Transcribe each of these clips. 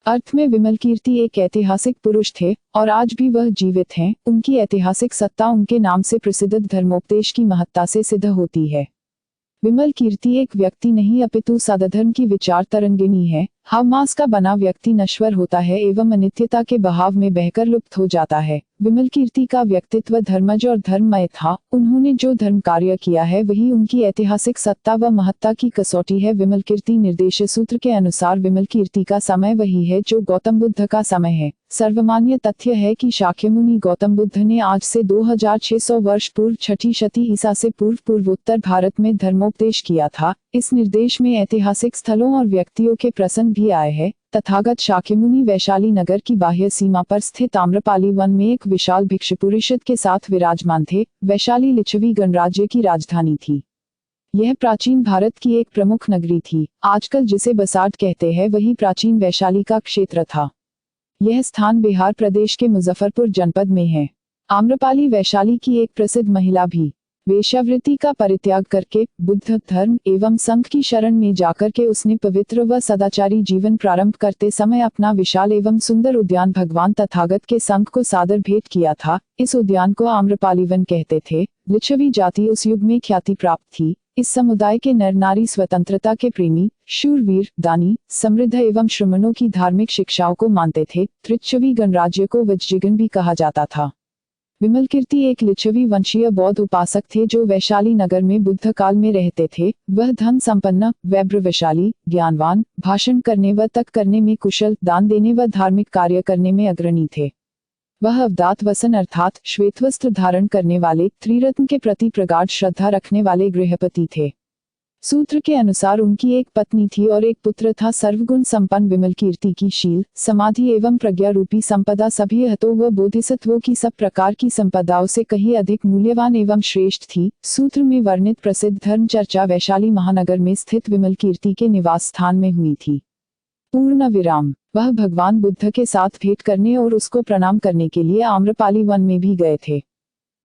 अर्थ में विमल कीर्ति एक ऐतिहासिक पुरुष थे और आज भी वह जीवित हैं। उनकी ऐतिहासिक सत्ता उनके नाम से प्रसिद्ध धर्मोपदेश की महत्ता से सिद्ध होती है। विमल कीर्ति एक व्यक्ति नहीं अपितु सदधर्म की विचार तरंगिणी है। हावमास का बना व्यक्ति नश्वर होता है एवं अनित्यता के बहाव में बहकर लुप्त हो जाता है। विमल कीर्ति का व्यक्तित्व धर्मज और धर्ममय था। उन्होंने जो धर्म कार्य किया है वही उनकी ऐतिहासिक सत्ता व महत्ता की कसौटी है। विमल कीर्ति निर्देश सूत्र के अनुसार विमल कीर्ति का समय वही है जो गौतम बुद्ध का समय है। सर्वमान्य तथ्य है कि शाक्यमुनि गौतम बुद्ध ने आज से 2600 वर्ष पूर्व छठी शती ईसा से पूर्व पूर्वोत्तर भारत में धर्मोपदेश किया था। इस निर्देश में ऐतिहासिक स्थलों और व्यक्तियों के प्रसंग भी आए हैं। तथागत शाक्यमुनि वैशाली नगर की बाह्य सीमा पर स्थित आम्रपाली वन में एक विशाल भिक्षु परिषद के साथ विराजमान थे। वैशाली लिच्छवी गणराज्य की राजधानी थी। यह प्राचीन भारत की एक प्रमुख नगरी थी। आजकल जिसे बसाड कहते हैं वही प्राचीन वैशाली का क्षेत्र था। यह स्थान बिहार प्रदेश के मुजफ्फरपुर जनपद में है। आम्रपाली वैशाली की एक प्रसिद्ध महिला भी वेश्यावृत्ति का परित्याग करके बुद्ध धर्म एवं संघ की शरण में जाकर के उसने पवित्र व सदाचारी जीवन प्रारंभ करते समय अपना विशाल एवं सुंदर उद्यान भगवान तथागत के संघ को सादर भेंट किया था। इस उद्यान को आम्रपाली वन कहते थे। लिच्छवी जाति उस युग में ख्याति प्राप्त थी। इस समुदाय के नर नारी स्वतंत्रता के प्रेमी, शूरवीर, दानी, समृद्ध एवं श्रमणों की धार्मिक शिक्षाओं को मानते थे। लिच्छवी गणराज्य को वज्रजिगन भी कहा जाता था। विमल कीर्ति एक लिच्छवी वंशीय बौद्ध उपासक थे जो वैशाली नगर में बुद्ध काल में रहते थे। वह धन संपन्न, वैभवशाली, ज्ञानवान, भाषण करने व तर्क करने में कुशल, दान देने व धार्मिक कार्य करने में अग्रणी थे। वह अवदात वसन अर्थात श्वेत वस्त्र धारण करने वाले, त्रिरत्न के प्रति प्रगाढ़ श्रद्धा रखने वाले गृहपति थे। सूत्र के अनुसार उनकी एक पत्नी थी और एक पुत्र था। सर्वगुण संपन्न विमल कीर्ति की शील, समाधि एवं प्रज्ञा रूपी संपदा सभी हतों व बोधिसत्वों की सब प्रकार की संपदाओं से कहीं अधिक मूल्यवान एवं श्रेष्ठ थी। सूत्र में वर्णित प्रसिद्ध धर्म चर्चा वैशाली महानगर में स्थित विमल कीर्ति के निवास स्थान में हुई थी। पूर्ण विराम। वह भगवान बुद्ध के साथ भेंट करने और उसको प्रणाम करने के लिए आम्रपाली वन में भी गए थे।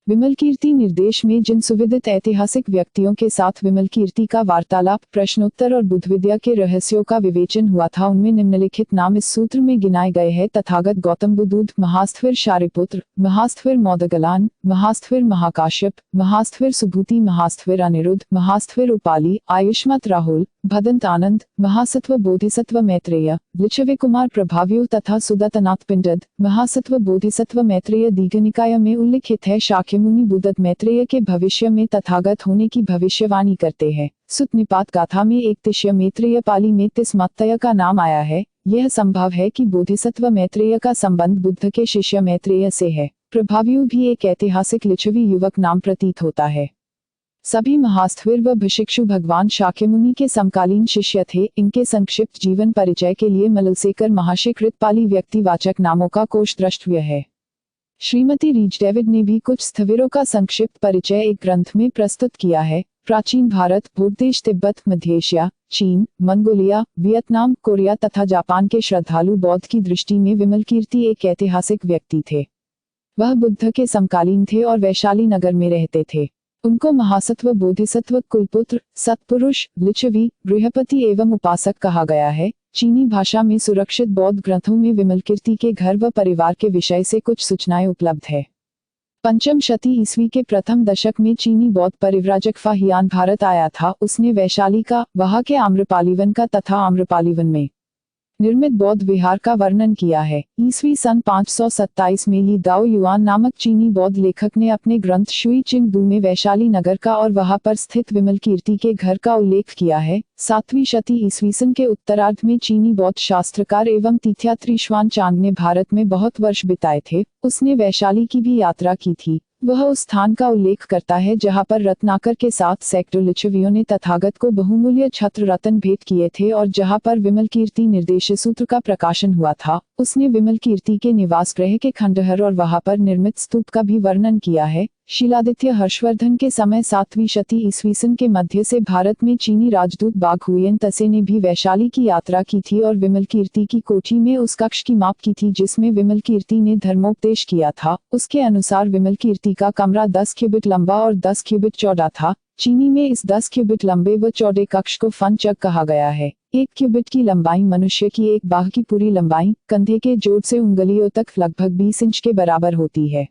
विमल कीर्ति निर्देश में जिन सुविदित ऐतिहासिक व्यक्तियों के साथ विमल कीर्ति का वार्तालाप, प्रश्नोत्तर और बुद्ध विद्या के रहस्यों का विवेचन हुआ था उनमें निम्नलिखित नाम इस सूत्र में गिनाए गए हैं। तथागत गौतम बुद्ध, महास्थविर शारिपुत्र, महास्थविर मोदगलान, महास्थविर महाकाश्यप, महास्थविर सुभूति, महास्थविर अनिरुद्ध, महास्थविर उपाली, आयुष्मत राहुल, भदंत आनंद, महासत्व बोधिसत्व मैत्रेय, लिच्छवी कुमार प्रभाव्यु तथा सुदतनाथ पिंडद। महासत्व बोधिसत्व मैत्रेय दीघनिकाय में उल्लिखित है। शाक्यमुनि बुद्ध मैत्रेय के भविष्य में तथागत होने की भविष्यवाणी करते हैं। सुत निपात गाथा में एक तिष्य मैत्रेय, पाली में तिस्मत्तय का नाम आया है। यह संभव है कि बोधिसत्व मैत्रेय का संबंध बुद्ध के शिष्य मैत्रेय से है। प्रभाव्यु भी एक ऐतिहासिक लिच्छवी युवक नाम प्रतीत होता है। सभी महास्थविर व भिक्षु भगवान शाक्यमुनि के समकालीन शिष्य थे। इनके संक्षिप्त जीवन परिचय के लिए मललसेकर महाशय कृत पाली व्यक्तिवाचक नामों का कोश द्रष्टव्य है। श्रीमती रीच डेविड ने भी कुछ स्थविरों का संक्षिप्त परिचय एक ग्रंथ में प्रस्तुत किया है। प्राचीन भारत, भूदेश, तिब्बत, मध्य एशिया, चीन, मंगोलिया, वियतनाम, कोरिया तथा जापान के श्रद्धालु बौद्ध की दृष्टि में विमल कीर्ति एक ऐतिहासिक व्यक्ति थे। वह बुद्ध के समकालीन थे और वैशाली नगर में रहते थे। उनको महासत्व, बोधिसत्व, कुलपुत्र, सत्पुरुष, लिच्छवी, गृहपति एवं उपासक कहा गया है। चीनी भाषा में सुरक्षित बौद्ध ग्रंथों में विमल कीर्ति के घर व परिवार के विषय से कुछ सूचनाएं उपलब्ध है। पंचम शती ईस्वी के प्रथम दशक में चीनी बौद्ध परिव्राजक फाहियान भारत आया था। उसने वैशाली का, वहां के आम्रपालीवन का तथा आम्रपालीवन में निर्मित बौद्ध विहार का वर्णन किया है। ईस्वी सन 527 में ली दाओ युआन नामक चीनी बौद्ध लेखक ने अपने ग्रंथ शुई चिंग दू में वैशाली नगर का और वहां पर स्थित विमल कीर्ति के घर का उल्लेख किया है। 7वीं शती ईस्वी सन के उत्तरार्ध में चीनी बौद्ध शास्त्रकार एवं तीर्थयात्री श्वान चांग ने भारत में बहुत वर्ष बिताए थे। उसने वैशाली की भी यात्रा की थी। वह उस स्थान का उल्लेख करता है जहां पर रत्नाकर के साथ सैकड़ों लिच्छवियों ने तथागत को बहुमूल्य छत्र रत्न भेंट किए थे और जहां पर विमल कीर्ति निर्देश सूत्र का प्रकाशन हुआ था। उसने विमल कीर्ति के निवास गृह के खंडहर और वहां पर निर्मित स्तूप का भी वर्णन किया है। शिलादित्य हर्षवर्धन के समय 7वीं शती ईस्वी सन के मध्य से भारत में चीनी राजदूत बाग हुएन तसे ने भी वैशाली की यात्रा की थी और विमल कीर्ति की कोठी में उस कक्ष की माप की थी जिसमें विमल कीर्ति ने धर्मोपदेश किया था। उसके अनुसार विमल कीर्ति का कमरा 10 क्यूबिट लंबा और 10 क्यूबिट चौड़ा था। चीनी में इस 10 क्यूबिट लंबे व चौड़े कक्ष को फन चक कहा गया है। 1 क्यूबिट की लंबाई मनुष्य की एक बाह की पूरी लंबाई, कंधे के जोड़ से उंगलियों तक लगभग 20 इंच के बराबर होती है।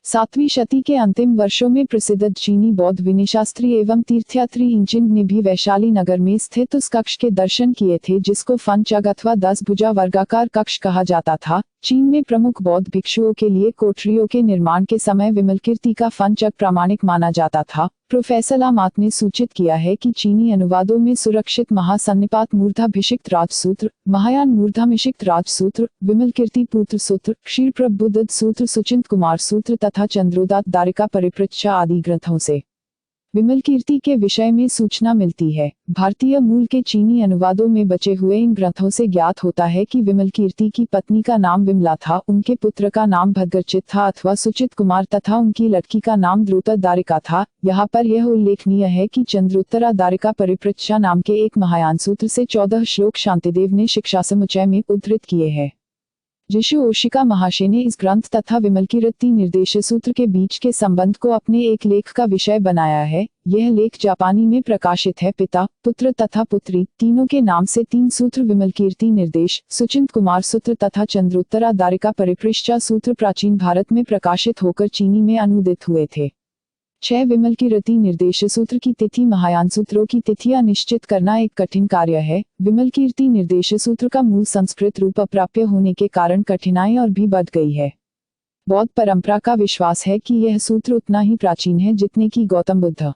7वीं शती के अंतिम वर्षों में प्रसिद्ध चीनी बौद्ध विनयशास्त्री एवं तीर्थयात्री इंजिन ने भी वैशाली नगर में स्थित उस कक्ष के दर्शन किए थे जिसको फनचग अथवा 10 भुजा वर्गाकार कक्ष कहा जाता था। चीन में प्रमुख बौद्ध भिक्षुओं के लिए कोठरियों के निर्माण के समय विमलकीर्ति का फनचग प्रामाणिक माना जाता था। प्रोफेसर आमात ने सूचित किया है कि चीनी अनुवादों में सुरक्षित महासन्निपात मूर्धाभिषिक्त राजसूत्र, महायान मूर्धाभिषिक्त राजसूत्र, विमलकीर्ति पुत्र सूत्र, क्षीरप्रबुद्ध सूत्र, सुचिंत कुमार सूत्र तथा चंद्रोदात दारिका परिपृच्छा आदि ग्रंथों से विमलकीर्ति के विषय में सूचना मिलती है। भारतीय मूल के चीनी अनुवादों में बचे हुए इन ग्रंथों से ज्ञात होता है कि विमलकीर्ति की पत्नी का नाम विमला था, उनके पुत्र का नाम भद्रचित था अथवा सुचित कुमार तथा उनकी लड़की का नाम द्रुता दारिका था। यहाँ पर यह उल्लेखनीय है कि चंद्रोत्तरा दारिका परिपृच्छा नाम के एक महायान सूत्र से 14 श्लोक शांतिदेव ने शिक्षा समुच्चय में उद्धृत किए हैं। जिशु ओशिका महाशय ने इस ग्रंथ तथा विमलकीर्ति निर्देश सूत्र के बीच के संबंध को अपने एक लेख का विषय बनाया है। यह लेख जापानी में प्रकाशित है। पिता, पुत्र तथा पुत्री तीनों के नाम से 3 सूत्र विमलकीर्ति निर्देश, सुचिंत कुमार सूत्र तथा चंद्रोत्तरा दारिका परिपृच्छा सूत्र प्राचीन भारत में प्रकाशित होकर चीनी में अनुदित हुए थे। 6 विमलकीर्ति निर्देश सूत्र की तिथि। महायान सूत्रों की तिथियां निश्चित करना एक कठिन कार्य है। विमलकीर्ति निर्देश सूत्र का मूल संस्कृत रूप अप्राप्य होने के कारण कठिनाई और भी बढ़ गई है। बौद्ध परंपरा का विश्वास है कि यह सूत्र उतना ही प्राचीन है जितने कि गौतम बुद्ध।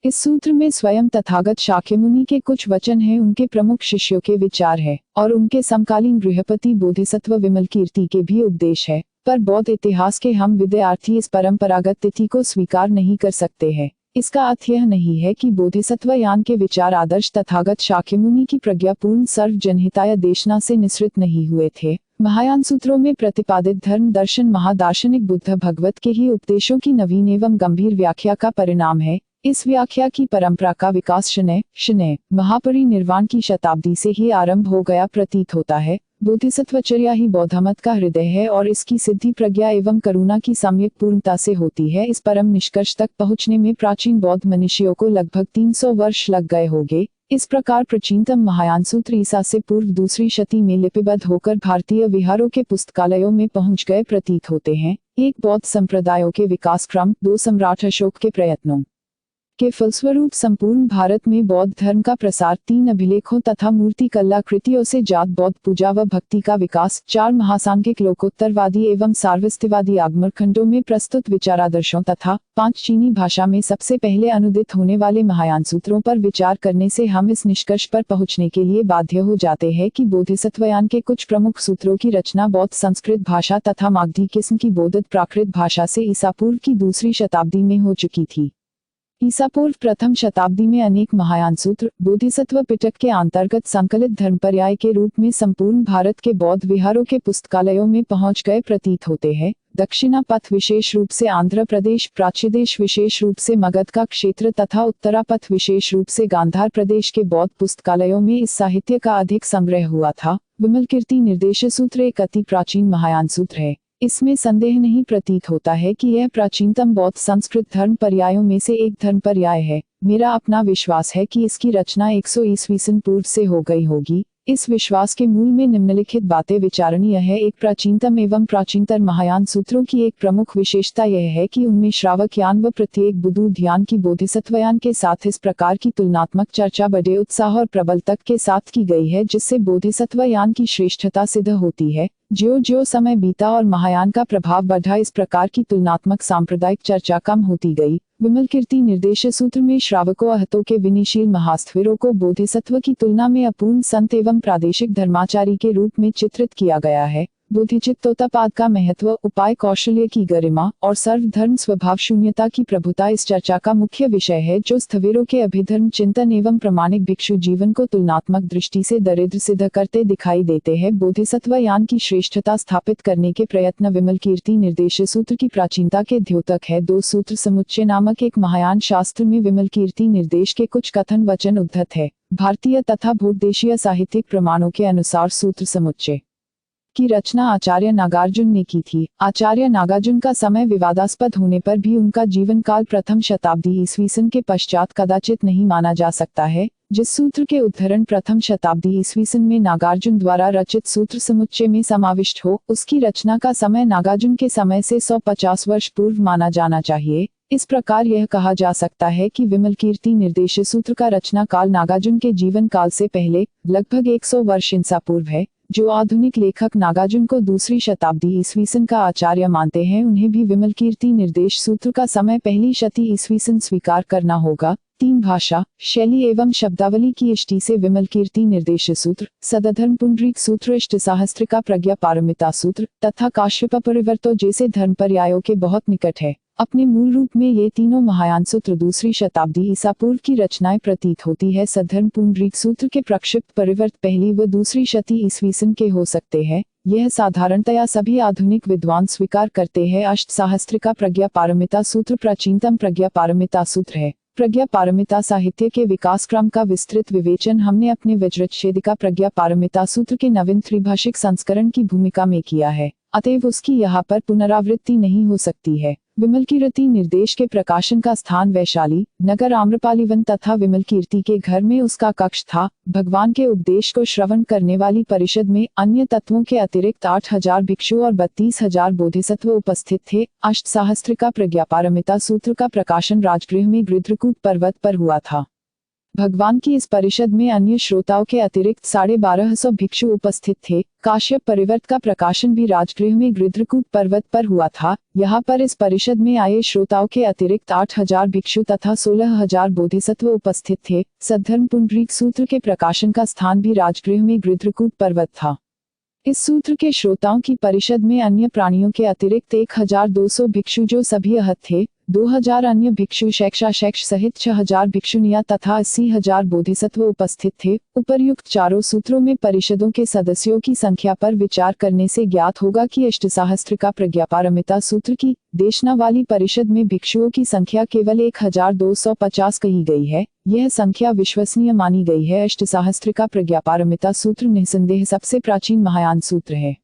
इस सूत्र में स्वयं तथागत शाक्यमुनि के कुछ वचन हैं, उनके प्रमुख शिष्यों के विचार है और उनके समकालीन गृहपति बोधिसत्व विमलकीर्ति के भी उपदेश है। पर बौद्ध इतिहास के हम विद्यार्थी इस परंपरागत तिथि को स्वीकार नहीं कर सकते हैं। इसका अर्थ यह नहीं है कि बोधिसत्व यान के विचार आदर्श तथागत शाक्यमुनि की प्रज्ञापूर्ण सर्व जनहिताय देशना से निसृत नहीं हुए थे। महायान सूत्रों में प्रतिपादित धर्म दर्शन महादार्शनिक बुद्ध भगवत के ही उपदेशों की नवीन एवं गंभीर व्याख्या का परिणाम है। इस व्याख्या की परंपरा का विकास शनैः महापरिनिर्वाण की शताब्दी से ही आरंभ हो गया प्रतीत होता है। बोधिसत्वचर्या ही बौद्धमत का हृदय है और इसकी सिद्धि प्रज्ञा एवं करुणा की सम्यक पूर्णता से होती है। इस परम निष्कर्ष तक पहुँचने में प्राचीन बौद्ध मनीषियों को लगभग 300 वर्ष लग गए होंगे। इस प्रकार प्राचीनतम महायान सूत्र ईसा से पूर्व 2री शती में लिपिबद्ध होकर भारतीय विहारों के पुस्तकालयों में पहुंच गए प्रतीत होते हैं। 1 बौद्ध संप्रदायों के विकास क्रम। 2 सम्राट अशोक के प्रयत्नों के फलस्वरूप संपूर्ण भारत में बौद्ध धर्म का प्रसार। 3 अभिलेखों तथा मूर्ति कलाकृतियों से जात बौद्ध पूजा व भक्ति का विकास। 4 महासांख्यिक लोकोत्तरवादी एवं सार्वस्तिवादी आगमखंडों में प्रस्तुत विचारादर्शों तथा 5 चीनी भाषा में सबसे पहले अनुदित होने वाले महायान सूत्रों पर विचार करने से हम इस निष्कर्ष पर पहुंचने के लिए बाध्य हो जाते हैं कि बोधिसत्वयान के कुछ प्रमुख सूत्रों की रचना बौद्ध संस्कृत भाषा तथा मागधी किस्म की बौद्ध प्राकृत भाषा से ईसा पूर्व की 2री शताब्दी में हो चुकी थी। ईसा पूर्व प्रथम शताब्दी में अनेक महायान सूत्र बोधिसत्व पिटक के अंतर्गत संकलित धर्मपर्याय के रूप में संपूर्ण भारत के बौद्ध विहारों के पुस्तकालयों में पहुंच गए प्रतीत होते हैं। दक्षिणा पथ विशेष रूप से आंध्र प्रदेश, प्राच्यदेश विशेष रूप से मगध का क्षेत्र तथा उत्तरा पथ विशेष रूप से गांधार प्रदेश के बौद्ध पुस्तकालयों में इस साहित्य का अधिक संग्रह हुआ था। विमलकीर्ति निर्देश सूत्र एक अति प्राचीन महायान सूत्र है। इसमें संदेह नहीं प्रतीत होता है कि यह प्राचीनतम बौद्ध संस्कृत धर्म पर्यायों में से एक धर्म पर्याय है। मेरा अपना विश्वास है कि इसकी रचना 100 ईस्वीसन पूर्व से हो गई होगी। इस विश्वास के मूल में निम्नलिखित बातें विचारणीय है। एक प्राचीनतम एवं प्राचीनतर महायान सूत्रों की एक प्रमुख विशेषता यह है कि उनमें श्रावक यान व प्रत्येक बुद्धू ध्यान की बोधिसत्वयान के साथ इस प्रकार की तुलनात्मक चर्चा बड़े उत्साह और प्रबलता के साथ की गई है जिससे बोधिसत्वयान की श्रेष्ठता सिद्ध होती है। ज्यो ज्यो समय बीता और महायान का प्रभाव बढ़ा, इस प्रकार की तुलनात्मक सांप्रदायिक चर्चा कम होती गई। विमलकीर्ति निर्देश सूत्र में श्रावकों अहतों के विनयशील महास्थविरों को बोधिसत्व की तुलना में अपूर्ण संत एवं प्रादेशिक धर्माचारी के रूप में चित्रित किया गया है। बोधिचित्तोत्पाद का महत्व, उपाय कौशल्य की गरिमा और सर्वधर्म स्वभाव शून्यता की प्रभुता इस चर्चा का मुख्य विषय है, जो स्थविरों के अभिधर्म चिंतन एवं प्रामाणिक भिक्षु जीवन को तुलनात्मक दृष्टि से दरिद्र सिद्ध करते दिखाई देते हैं। बोधिसत्व यान की श्रेष्ठता स्थापित करने के प्रयत्न। विमलकीर्ति निर्देश सूत्र की प्राचीनता के द्योतक है। 2 सूत्र समुच्चय नामक एक महायान शास्त्र में विमलकीर्ति निर्देश के कुछ कथन वचन उद्धत है। भारतीय तथा भूतदेशीय साहित्यिक प्रमाणों के अनुसार सूत्र समुच्चय की रचना आचार्य नागार्जुन ने की थी। आचार्य नागार्जुन का समय विवादास्पद होने पर भी उनका जीवन काल प्रथम शताब्दी ईस्वी सन के पश्चात कदाचित नहीं माना जा सकता है। जिस सूत्र के उद्धरण प्रथम शताब्दी ईस्वी सन में नागार्जुन द्वारा रचित सूत्र समुच्चय में समाविष्ट हो, उसकी रचना का समय नागार्जुन के समय से 150 वर्ष पूर्व माना जाना चाहिए। इस प्रकार यह कहा जा सकता है कि विमलकीर्ति निर्देश सूत्र का रचना काल नागार्जुन के जीवन काल से पहले लगभग 100 वर्ष ईसा पूर्व है। जो आधुनिक लेखक नागार्जुन को दूसरी शताब्दी ईस्वी सन का आचार्य मानते हैं, उन्हें भी विमलकीर्ति निर्देश सूत्र का समय पहली शती ईस्वी सन स्वीकार करना होगा। 3 भाषा, शैली एवं शब्दावली की दृष्टि से विमलकीर्ति निर्देश सूत्र, सदधर्म पुंडरीक सूत्र, इष्टसाहस्त्रिका प्रज्ञा पारमिता सूत्र तथा काश्यप परिवर्तो जैसे धर्म पर्यायों के बहुत निकट है। अपने मूल रूप में ये तीनों महायान सूत्र दूसरी शताब्दी ईसा पूर्व की रचनाएं प्रतीत होती है। सद्धर्म पुंडरीक सूत्र के प्रक्षिप्त परिवर्त पहली व दूसरी शती ईस्वी सन के हो सकते हैं। यह साधारणतया सभी आधुनिक विद्वान स्वीकार करते हैं। अष्टसाहस्त्रिका प्रज्ञा पारमिता सूत्र प्राचीनतम प्रज्ञा पारमिता सूत्र है। प्रज्ञा पारमिता साहित्य के विकास क्रम का विस्तृत विवेचन हमने अपने वज्रच्छेदिका प्रज्ञा पारमिता सूत्र के नवीन त्रिभाषिक संस्करण की भूमिका में किया है, अतएव उसकी यहाँ पर पुनरावृत्ति नहीं हो सकती है। विमलकीर्ति निर्देश के प्रकाशन का स्थान वैशाली नगर आम्रपालीवन तथा विमलकीर्ति के घर में उसका कक्ष था। भगवान के उपदेश को श्रवण करने वाली परिषद में अन्य तत्वों के अतिरिक्त 8000 भिक्षु और 32,000 बोधिसत्व उपस्थित थे। अष्टसाहस्त्रिका प्रज्ञापारमिता सूत्र का प्रकाशन राजगृह में गृध्रकूट पर्वत पर हुआ था। भगवान की इस परिषद में अन्य श्रोताओं के अतिरिक्त 1250 भिक्षु उपस्थित थे। काश्यप परिवर्त का प्रकाशन भी राजगृह में गृध्रकूट पर्वत पर हुआ था। यहाँ पर इस परिषद में आए श्रोताओं के अतिरिक्त 8000 भिक्षु तथा 16,000 बोधिसत्व उपस्थित थे। सद्धर्म पुंडरीक सूत्र के प्रकाशन का स्थान भी राजगृह में गृध्रकूट पर्वत था। इस सूत्र के श्रोताओं की परिषद में अन्य प्राणियों के अतिरिक्त 1200 भिक्षु जो सभी अहत थे, 2000 अन्य भिक्षु शैक्षाशैक्ष सहित 6000 भिक्षुनियां तथा 80,000 बोधिसत्व उपस्थित थे। उपर्युक्त चारों सूत्रों में परिषदों के सदस्यों की संख्या पर विचार करने से ज्ञात होगा कि अष्टसाहस्त्रिका प्रज्ञापारमिता सूत्र की देशना वाली परिषद में भिक्षुओं की संख्या केवल 1250 कही गई है। यह संख्या विश्वसनीय मानी गई है। अष्टसाहस्त्रिका प्रज्ञापारमिता सूत्र निसंदेह सबसे प्राचीन महायान सूत्र है।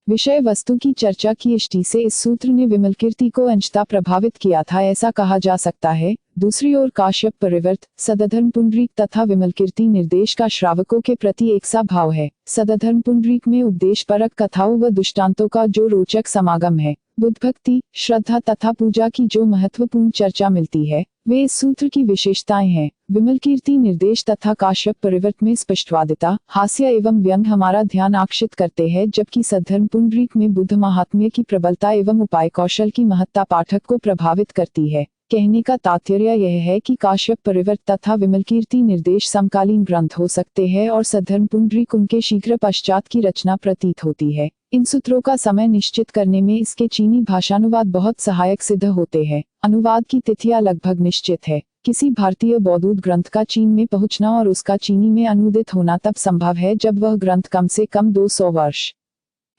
विषय वस्तु की चर्चा की दृष्टि से इस सूत्र ने विमलकीर्ति को अंशतः प्रभावित किया था, ऐसा कहा जा सकता है। दूसरी ओर काश्यप परिवर्त, सदधर्म पुंडरीक तथा विमलकीर्ति निर्देश का श्रावकों के प्रति एक सा भाव है। सदधर्म पुंडरीक में उपदेश परक कथाओं व दृष्टांतों का जो रोचक समागम है, बुद्ध भक्ति, श्रद्धा तथा पूजा की जो महत्वपूर्ण चर्चा मिलती है, वे इस सूत्र की विशेषताएं हैं। विमलकीर्ति निर्देश तथा काश्यप परिवर्त में स्पष्टवादिता, हास्य एवं व्यंग हमारा ध्यान आकर्षित करते हैं, जबकि सद्धर्म पुंडरीक में बुद्ध महात्म्य की प्रबलता एवं उपाय कौशल की महत्ता पाठक को प्रभावित करती है। कहने का तात्पर्य यह है कि काश्यप परिवर्त तथा विमलकीर्ति निर्देश समकालीन ग्रंथ हो सकते हैं और सद्धर्म पुंडरीक उनके शीघ्र पश्चात की रचना प्रतीत होती है। इन सूत्रों का समय निश्चित करने में इसके चीनी भाषानुवाद बहुत सहायक सिद्ध होते हैं। अनुवाद की तिथियां लगभग निश्चित है। किसी भारतीय बौद्ध ग्रंथ का चीन में पहुंचना और उसका चीनी में अनुदित होना तब संभव है जब वह ग्रंथ कम से कम 200 वर्ष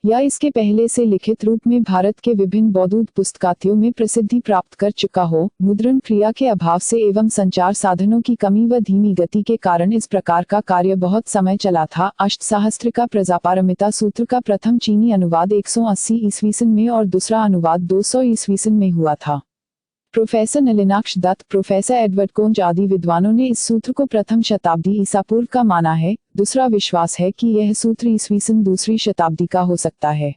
या इसके पहले से लिखित रूप में भारत के विभिन्न बौद्ध पुस्तकालयों में प्रसिद्धि प्राप्त कर चुका हो। मुद्रण क्रिया के अभाव से एवं संचार साधनों की कमी व धीमी गति के कारण इस प्रकार का कार्य बहुत समय चला था। अष्टसाहस्त्रिका प्रज्ञापारमिता सूत्र का प्रथम चीनी अनुवाद 180 ईस्वी सन में और दूसरा अनुवाद 200 ईस्वी सन में हुआ था। प्रोफेसर नलिनाक्ष दत्त, प्रोफेसर एडवर्ड कोंज आदि विद्वानों ने इस सूत्र को प्रथम शताब्दी ईसा पूर्व का माना है। दूसरा विश्वास है कि यह सूत्र ईस्वी सन दूसरी शताब्दी का हो सकता है।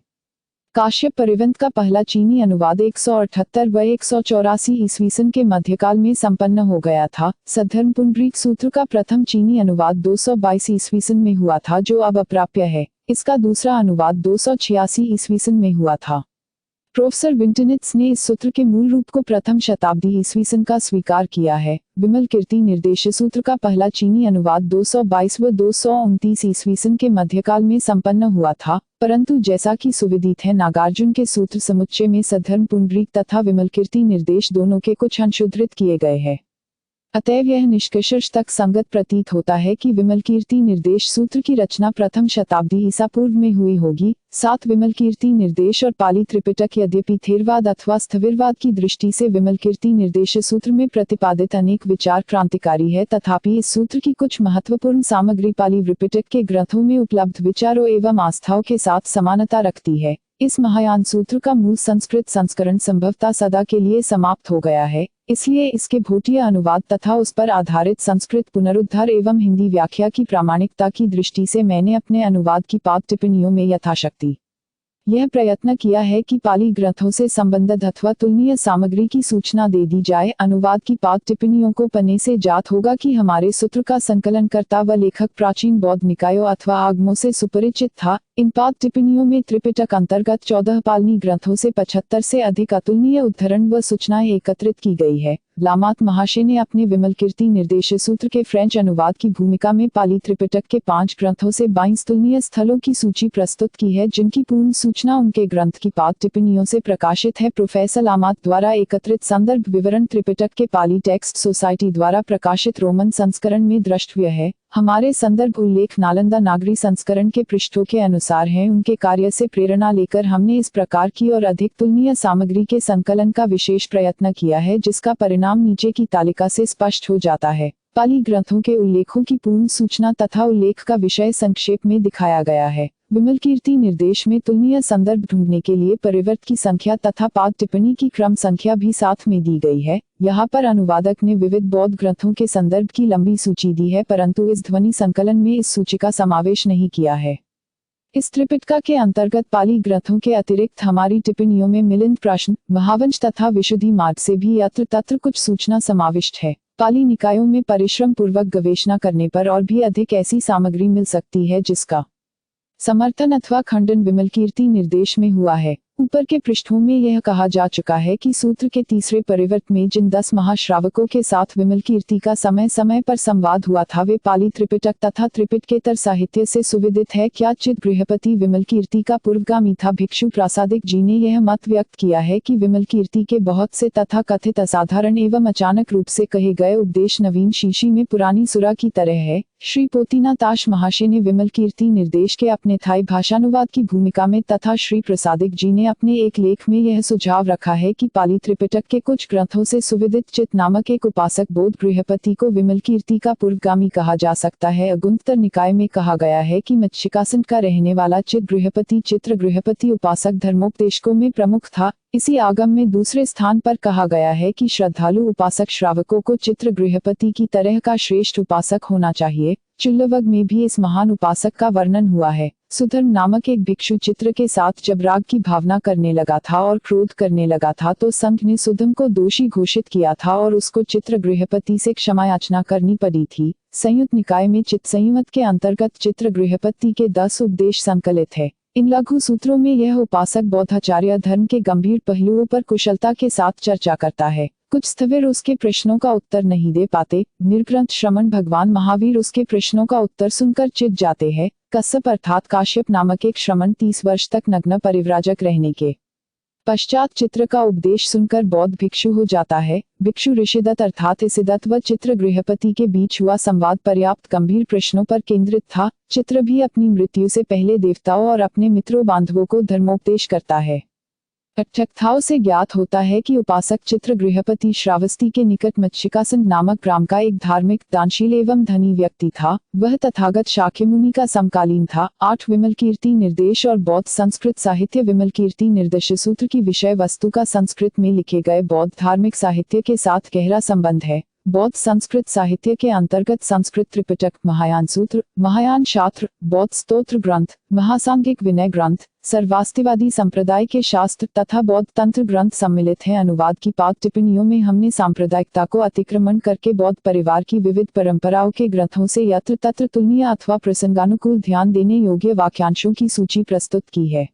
काश्यप परिवंत का पहला चीनी अनुवाद 178 व 184 ईस्वी सन के मध्यकाल में संपन्न हो गया था। सद्धर्म पुंडरीक सूत्र का प्रथम चीनी अनुवाद 222 ईस्वी सन में हुआ था, जो अब अप्राप्य है। इसका दूसरा अनुवाद 286 ईस्वी सन में हुआ था। प्रोफेसर विंटनित्स ने इस सूत्र के मूल रूप को प्रथम शताब्दी ईस्वी सन का स्वीकार किया है। विमलकीर्ति निर्देश सूत्र का पहला चीनी अनुवाद 222 व 229 ईस्वी सन के मध्यकाल में संपन्न हुआ था, परंतु जैसा कि सुविदित है, नागार्जुन के सूत्र समुच्चय में सद्धर्म पुंडरीक तथा विमलकीर्ति निर्देश दोनों के कुछ अंश उद्धृत किए गए हैं। अतएव यह निष्कर्ष तक संगत प्रतीत होता है कि विमलकीर्ति निर्देश सूत्र की रचना प्रथम शताब्दी ईसा पूर्व में हुई होगी। 7 विमलकीर्ति निर्देश और पाली त्रिपिटक यद्यपि थेरवाद अथवा स्थविरवाद की दृष्टि से विमलकीर्ति निर्देश सूत्र में प्रतिपादित अनेक विचार क्रांतिकारी है, तथापि इस सूत्र की कुछ महत्वपूर्ण सामग्री पाली त्रिपिटक के ग्रंथों में उपलब्ध विचारों एवं आस्थाओं के साथ समानता रखती है। इस महायान सूत्र का मूल संस्कृत संस्करण संभवतः सदा के लिए समाप्त हो गया है, इसलिए इसके भोटिया अनुवाद तथा उस पर आधारित संस्कृत पुनरुद्धार एवं हिंदी व्याख्या की प्रामाणिकता की दृष्टि से मैंने अपने अनुवाद की पाठ टिप्पणियों में यथाशक्ति यह प्रयत्न किया है कि पाली ग्रंथों से संबंधित अथवा तुलनीय सामग्री की सूचना दे दी जाए। अनुवाद की पाठ टिप्पणियों को पढ़ने से ज्ञात होगा कि हमारे सूत्र का संकलनकर्ता व लेखक प्राचीन बौद्ध निकायों अथवा आगमों से सुपरिचित था। इन पाठ टिप्पणियों में त्रिपिटक अंतर्गत 14 पालनी ग्रंथों से 75 से अधिक अतुलनीय उद्धरण व सूचनाएं एकत्रित की गई है। लामात महाशय ने अपने विमलकीर्ति निर्देश सूत्र के फ्रेंच अनुवाद की भूमिका में पाली त्रिपिटक के 5 ग्रंथों से 22 तुलनीय स्थलों की सूची प्रस्तुत की है, जिनकी पूर्ण सूचना उनके ग्रंथ की पाठ टिप्पणियों से प्रकाशित है। प्रोफेसर लामात द्वारा एकत्रित संदर्भ विवरण त्रिपिटक के पाली टेक्स्ट सोसाइटी द्वारा प्रकाशित रोमन संस्करण में द्रष्टव्य है। हमारे संदर्भ उल्लेख नालंदा नागरी संस्करण के पृष्ठों के अनुसार हैं। उनके कार्य से प्रेरणा लेकर हमने इस प्रकार की और अधिक तुलनीय सामग्री के संकलन का विशेष प्रयत्न किया है, जिसका परिणाम नीचे की तालिका से स्पष्ट हो जाता है। पाली ग्रंथों के उल्लेखों की पूर्ण सूचना तथा उल्लेख का विषय संक्षेप में दिखाया गया है। विमलकीर्ति निर्देश में तुलनीय संदर्भ ढूंढने के लिए परिवर्त की संख्या तथा पाठ टिप्पणी की क्रम संख्या भी साथ में दी गई है। यहाँ पर अनुवादक ने विविध बौद्ध ग्रंथों के संदर्भ की लंबी सूची दी है, परंतु इस ध्वनि संकलन में इस सूची का समावेश नहीं किया है। इस त्रिपिटका के अंतर्गत पाली ग्रंथों के अतिरिक्त हमारी टिप्पणियों में मिलिंद प्रश्न, महावंश तथा विशुद्धि मार्ग से भी यत्र तत्र कुछ सूचना समाविष्ट है। पाली निकायों में परिश्रम पूर्वक गवेषणा करने पर और भी अधिक ऐसी सामग्री मिल सकती है जिसका समर्थन अथवा खंडन विमलकीर्ति निर्देश में हुआ है। ऊपर के पृष्ठों में यह कहा जा चुका है कि सूत्र के तीसरे परिवर्त में जिन 10 महाश्रावकों के साथ विमलकीर्ति का समय समय पर संवाद हुआ था, वे पाली त्रिपिटक तथा त्रिपिटकेतर साहित्य से सुविदित है। क्या चित गृहपति विमलकीर्ति का पूर्वगामी था? भिक्षु प्रासादिक जी ने यह मत व्यक्त किया है कि विमलकीर्ति के बहुत से तथा कथित असाधारण एवं अचानक रूप से कहे गए उपदेश नवीन शीशी में पुरानी सुरा की तरह है। श्री पोतीना ताश महाशय ने विमलकीर्ति निर्देश के अपने थाई भाषानुवाद की भूमिका में तथा श्री प्रसादिक जी ने अपने एक लेख में यह सुझाव रखा है कि पाली त्रिपिटक के कुछ ग्रंथों से सुविदित चित नामक एक उपासक बौद्ध गृहपति को विमलकीर्ति का पूर्वगामी कहा जा सकता है। अगुंतर निकाय में कहा गया है कि मत्स्यकासन का रहने वाला चित गृहपति चित्र गृहपति उपासक धर्मोपदेशकों में प्रमुख था। इसी आगम में दूसरे स्थान पर कहा गया है कि श्रद्धालु उपासक श्रावकों को चित्र गृहपति की तरह का श्रेष्ठ उपासक होना चाहिए। चुल्लवग में भी इस महान उपासक का वर्णन हुआ है। सुधर्म नामक एक भिक्षु चित्र के साथ जब राग की भावना करने लगा था और क्रोध करने लगा था, तो संघ ने सुधम को दोषी घोषित किया था और उसको चित्र गृहपति से क्षमा याचना करनी पड़ी थी। संयुक्त निकाय में चित्त संयुक्त के अंतर्गत चित्र गृहपति के 10 उपदेश संकलित है। इन लघु सूत्रों में यह उपासक बौद्धाचार्य धर्म के गंभीर पहलुओं पर कुशलता के साथ चर्चा करता है। कुछ स्थविर उसके प्रश्नों का उत्तर नहीं दे पाते। निर्ग्रंथ श्रमण भगवान महावीर उसके प्रश्नों का उत्तर सुनकर चिढ़ जाते हैं। कश्यप अर्थात काश्यप नामक एक श्रमण 30 वर्ष तक नग्न परिव्राजक रहने के पश्चात चित्र का उपदेश सुनकर बौद्ध भिक्षु हो जाता है। भिक्षु ऋषिदत्त अर्थात इसिदत्त व चित्र गृहपति के बीच हुआ संवाद पर्याप्त गंभीर प्रश्नों पर केंद्रित था। चित्र भी अपनी मृत्यु से पहले देवताओं और अपने मित्रों बांधवों को धर्मोपदेश करता है। अठ्ठकथाओं से ज्ञात होता है कि उपासक चित्र गृहपति श्रावस्ती के निकट मत्स्यकासन नामक ग्राम का एक धार्मिक, दानशील एवं धनी व्यक्ति था। वह तथागत शाक्यमुनि का समकालीन था। 8 विमलकीर्ति निर्देश और बौद्ध संस्कृत साहित्य। विमलकीर्ति निर्देश सूत्र की विषय वस्तु का संस्कृत में लिखे गए बौद्ध धार्मिक साहित्य के साथ गहरा संबंध है। बौद्ध संस्कृत साहित्य के अंतर्गत संस्कृत त्रिपिटक, महायान सूत्र, महायान शास्त्र, बौद्ध स्तोत्र ग्रंथ, महासांगिक विनय ग्रंथ, सर्वास्तिवादी संप्रदाय के शास्त्र तथा बौद्ध तंत्र ग्रंथ सम्मिलित हैं। अनुवाद की पाठ टिप्पणियों में हमने सांप्रदायिकता को अतिक्रमण करके बौद्ध परिवार की विविध परंपराओं के ग्रंथों से यत्र तत्र तुलनीय अथवा प्रसंगानुकूल ध्यान देने योग्य वाक्यांशों की सूची प्रस्तुत की है।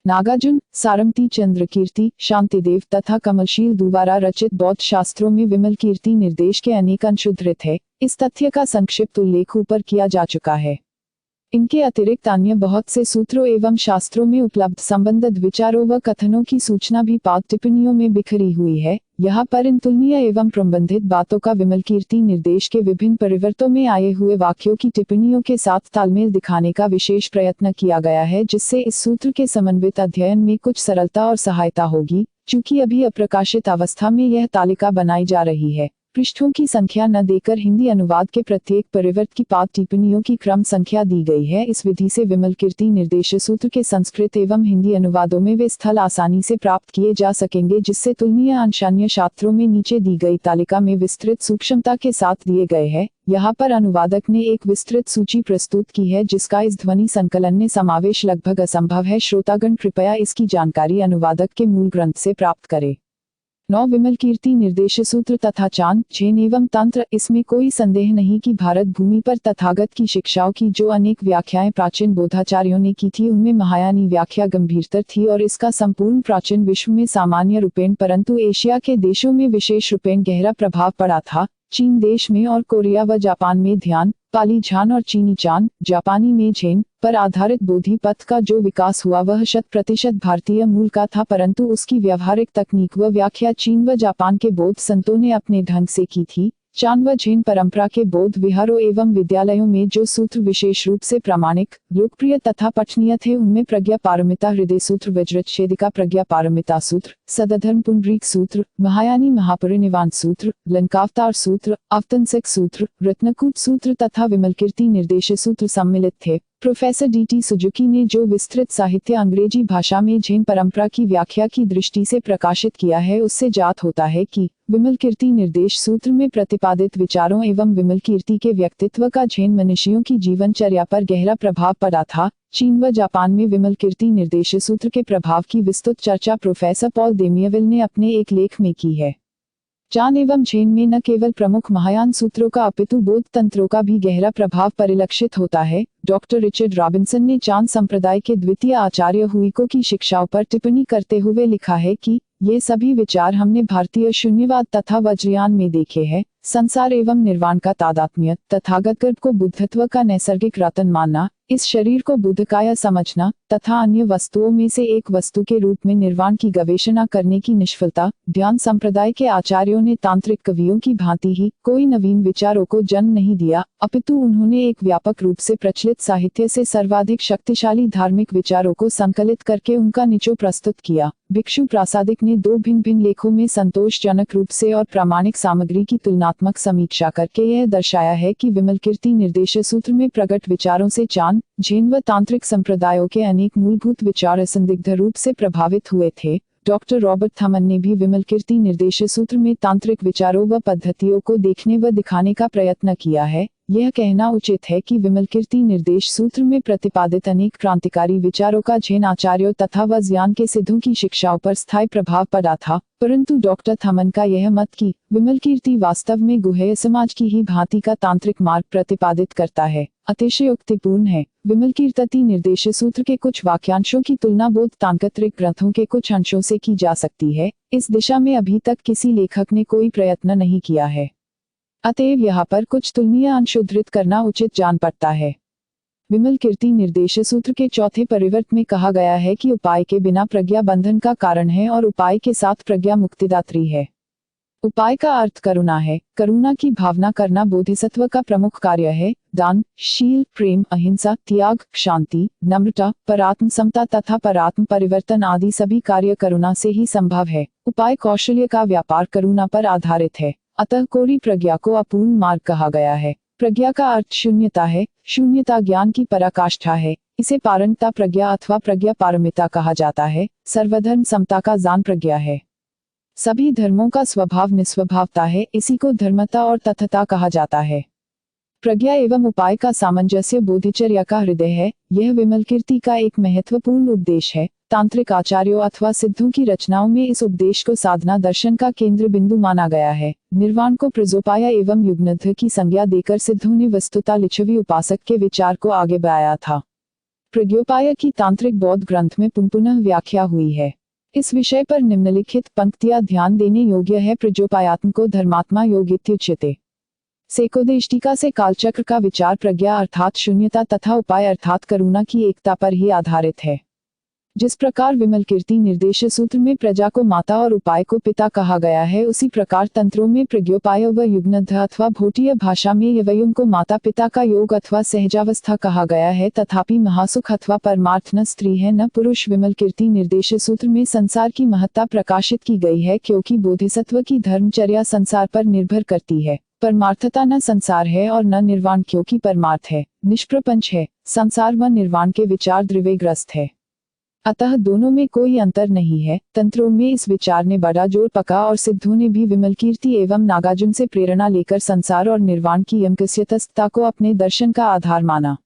नागार्जुन, सारमती चंद्रकीर्ति, शांतिदेव तथा कमलशील द्वारा रचित बौद्ध शास्त्रों में विमलकीर्ति निर्देश के अनेक अंश उद्धृत है। इस तथ्य का संक्षिप्त उल्लेख ऊपर किया जा चुका है। इनके अतिरिक्त अन्य बहुत से सूत्रों एवं शास्त्रों में उपलब्ध संबंधित विचारों व कथनों की सूचना भी पाद टिप्पणियों में बिखरी हुई है। यहाँ पर इन तुलनीय एवं प्रबंधित बातों का विमल कीर्ति निर्देश के विभिन्न परिवर्तों में आए हुए वाक्यों की टिप्पणियों के साथ तालमेल दिखाने का विशेष प्रयत्न किया गया है, जिससे इस सूत्र के समन्वित अध्ययन में कुछ सरलता और सहायता होगी। चूंकि अभी अप्रकाशित अवस्था में यह तालिका बनाई जा रही है, पृष्ठों की संख्या न देकर हिंदी अनुवाद के प्रत्येक परिवर्त की पाद टिप्पणियों की क्रम संख्या दी गई है। इस विधि से विमल कीर्ति निर्देश सूत्र के संस्कृत एवं हिंदी अनुवादों में वे स्थल आसानी से प्राप्त किए जा सकेंगे, जिससे तुलनीय अंश अन्य शास्त्रों में नीचे दी गई तालिका में विस्तृत सूक्ष्मता के साथ दिए गए हैं। यहाँ पर अनुवादक ने एक विस्तृत सूची प्रस्तुत की है, जिसका इस ध्वनि संकलन में समावेश लगभग असंभव है। श्रोतागण कृपया इसकी जानकारी अनुवादक के मूल ग्रंथ से प्राप्त करें। 9 विमल कीर्ति निर्देश सूत्र तथा चांद, जैन एवं तंत्र। इसमें कोई संदेह नहीं कि भारत भूमि पर तथागत की शिक्षाओं की जो अनेक व्याख्याएं प्राचीन बोधाचार्यों ने की थी, उनमें महायानी व्याख्या गंभीरतर थी और इसका संपूर्ण प्राचीन विश्व में सामान्य रूपेण परंतु एशिया के देशों में विशेष रूपेण गहरा प्रभाव पड़ा था। चीन देश में और कोरिया व जापान में ध्यान, पाली झान और चीनी चांद, जापानी में झेन पर आधारित बोधि पथ का जो विकास हुआ वह 100% भारतीय मूल का था, परंतु उसकी व्यवहारिक तकनीक व व्याख्या चीन व जापान के बौद्ध संतों ने अपने ढंग से की थी। चांद व झेन परंपरा के बौद्ध विहारों एवं विद्यालयों में जो सूत्र विशेष रूप से प्रामाणिक, लोकप्रिय तथा पठनीय थे, उनमें प्रज्ञा पारमिता हृदय सूत्र, वज्रच्छेदिका प्रज्ञा पारमिता सूत्र, सदधर्म पुंडरीक सूत्र, महायानी महापरिनिर्वाण सूत्र, लंकावतार सूत्र, अवतंसक सूत्र, रत्नकूट सूत्र तथा विमलकीर्ति निर्देश सूत्र सम्मिलित थे। Professor DT. सुजुकी ने जो विस्तृत साहित्य अंग्रेजी भाषा में जैन परंपरा की व्याख्या की दृष्टि से प्रकाशित किया है, उससे जात होता है कि विमल कीर्ति निर्देश सूत्र में प्रतिपादित विचारों एवं विमल कीर्ति के व्यक्तित्व का जैन मनुष्यों की जीवनचर्या पर गहरा प्रभाव पड़ा था। चीन व जापान में विमल कीर्ति निर्देश सूत्र के प्रभाव की विस्तृत चर्चा प्रोफेसर पॉल देमियविल ने अपने एक लेख में की है। चांद एवं झेन में न केवल प्रमुख महायान सूत्रों का अपितु बौद्ध तंत्रों का भी गहरा प्रभाव परिलक्षित होता है। डॉक्टर रिचर्ड रॉबिन्सन ने चांद संप्रदाय के द्वितीय आचार्य हुइको की शिक्षाओं पर टिप्पणी करते हुए लिखा है कि ये सभी विचार हमने भारतीय शून्यवाद तथा वज्रयान में देखे हैं। संसार एवं निर्वाण का तादात्म्य, तथागत गर्भ को बुद्धत्व का नैसर्गिक रतन मानना, इस शरीर को बुद्धकाय समझना तथा अन्य वस्तुओं में से एक वस्तु के रूप में निर्वाण की गवेषणा करने की निष्फलता। ध्यान संप्रदाय के आचार्यों ने तांत्रिक कवियों की भांति ही कोई नवीन विचारों को जन्म नहीं दिया, अपितु उन्होंने एक व्यापक रूप से प्रचलित साहित्य से सर्वाधिक शक्तिशाली धार्मिक विचारों को संकलित करके उनका निचोड़ प्रस्तुत किया। भिक्षु प्रासादिक ने 2 भिन्न लेखों में संतोषजनक रूप से और प्रामाणिक सामग्री की तुलनात्मक समीक्षा करके यह दर्शाया है कि विमल कीर्ति निर्देश सूत्र में प्रकट विचारों से चांद, झेन व तांत्रिक संप्रदायों के अनेक मूलभूत विचार असंदिग्ध रूप से प्रभावित हुए थे। डॉक्टर रॉबर्ट थमन ने भी विमल कीर्ति निर्देश सूत्र में तांत्रिक विचारों व पद्धतियों को देखने व दिखाने का प्रयत्न किया है। यह कहना उचित है कि विमल कीर्ति निर्देश सूत्र में प्रतिपादित अनेक क्रांतिकारी विचारों का जैन आचार्यों तथा वज्रयान के सिद्धों की शिक्षाओं पर स्थायी प्रभाव पड़ा था, परंतु डॉक्टर थमन का यह मत कि विमल कीर्ति वास्तव में गुह्य समाज की ही भांति का तांत्रिक मार्ग प्रतिपादित करता है, अतिशयोक्तिपूर्ण है। विमल कीर्ति निर्देश सूत्र के कुछ वाक्यांशों की तुलना बौद्ध तांत्रिक ग्रंथों के कुछ अंशों से की जा सकती है। इस दिशा में अभी तक किसी लेखक ने कोई प्रयत्न नहीं किया है, अतएव यहाँ पर कुछ तुलनीय अंश उद्धृत करना उचित जान पड़ता है। विमल कीर्ति निर्देश सूत्र के चौथे परिवर्त में कहा गया है कि उपाय के बिना प्रज्ञा बंधन का कारण है और उपाय के साथ प्रज्ञा मुक्तिदात्री है। उपाय का अर्थ करुणा है। करुणा की भावना करना बोधिसत्व का प्रमुख कार्य है। दान, शील, प्रेम, अहिंसा, त्याग, शांति, नम्रता, परात्म समता तथा परात्म परिवर्तन आदि सभी कार्य करुणा से ही संभव है। उपाय कौशल्य का व्यापार करुणा पर आधारित है, अतः कोरी प्रज्ञा को अपूर्ण मार्ग कहा गया है। प्रज्ञा का अर्थ शून्यता है। शून्यता ज्ञान की पराकाष्ठा है। इसे पारंगता प्रज्ञा अथवा प्रज्ञा पारमिता कहा जाता है। सर्वधर्म समता का जान प्रज्ञा है। सभी धर्मों का स्वभाव निस्वभावता है, इसी को धर्मता और तथता कहा जाता है। प्रज्ञा एवं उपाय का सामंजस्य बोधिचर्या का हृदय है। यह विमल कीर्ति का एक महत्वपूर्ण उपदेश है। तांत्रिक आचार्यों अथवा सिद्धों की रचनाओं में इस उपदेश को साधना दर्शन का केंद्र बिंदु माना गया है। निर्वाण को प्रजोपाय एवं युग्नध की संज्ञा देकर सिद्धों ने वस्तुतः लिच्छवी उपासक के विचार को आगे बढ़ाया था। प्रज्ञोपाय की तांत्रिक बौद्ध ग्रंथ में पुनः व्याख्या हुई है। इस विषय पर निम्नलिखित पंक्तियां ध्यान देने योग्य है। प्रजोपायात्म को धर्मात्मा योग इत्युच्यते। सेकोदेष्टिका से कालचक्र का विचार प्रज्ञा अर्थात शून्यता तथा उपाय अर्थात करुणा की एकता पर ही आधारित है। जिस प्रकार विमलकीर्ति निर्देश सूत्र में प्रजा को माता और उपाय को पिता कहा गया है, उसी प्रकार तंत्रों में प्रज्ञोपाय व युग्नध अथवा भोटीय भाषा में यवयुम को माता पिता का योग अथवा सहजावस्था कहा गया है। तथापि महासुख अथवा परमार्थ न स्त्री है न पुरुष। विमलकीर्ति निर्देश सूत्र में संसार की महत्ता प्रकाशित की गई है, क्योंकि बोधिसत्व की धर्मचर्या संसार पर निर्भर करती है। परमार्थता न संसार है और न निर्वाण, क्योंकि परमार्थ है, निष्प्रपंच है, संसार व निर्वाण के विचार द्विवेग्रस्त है। अतः दोनों में कोई अंतर नहीं है। तंत्रों में इस विचार ने बड़ा जोर पका और सिद्धों ने भी विमलकीर्ति एवं नागार्जुन से प्रेरणा लेकर संसार और निर्वाण की यमकस्यतस्तता को अपने दर्शन का आधार माना।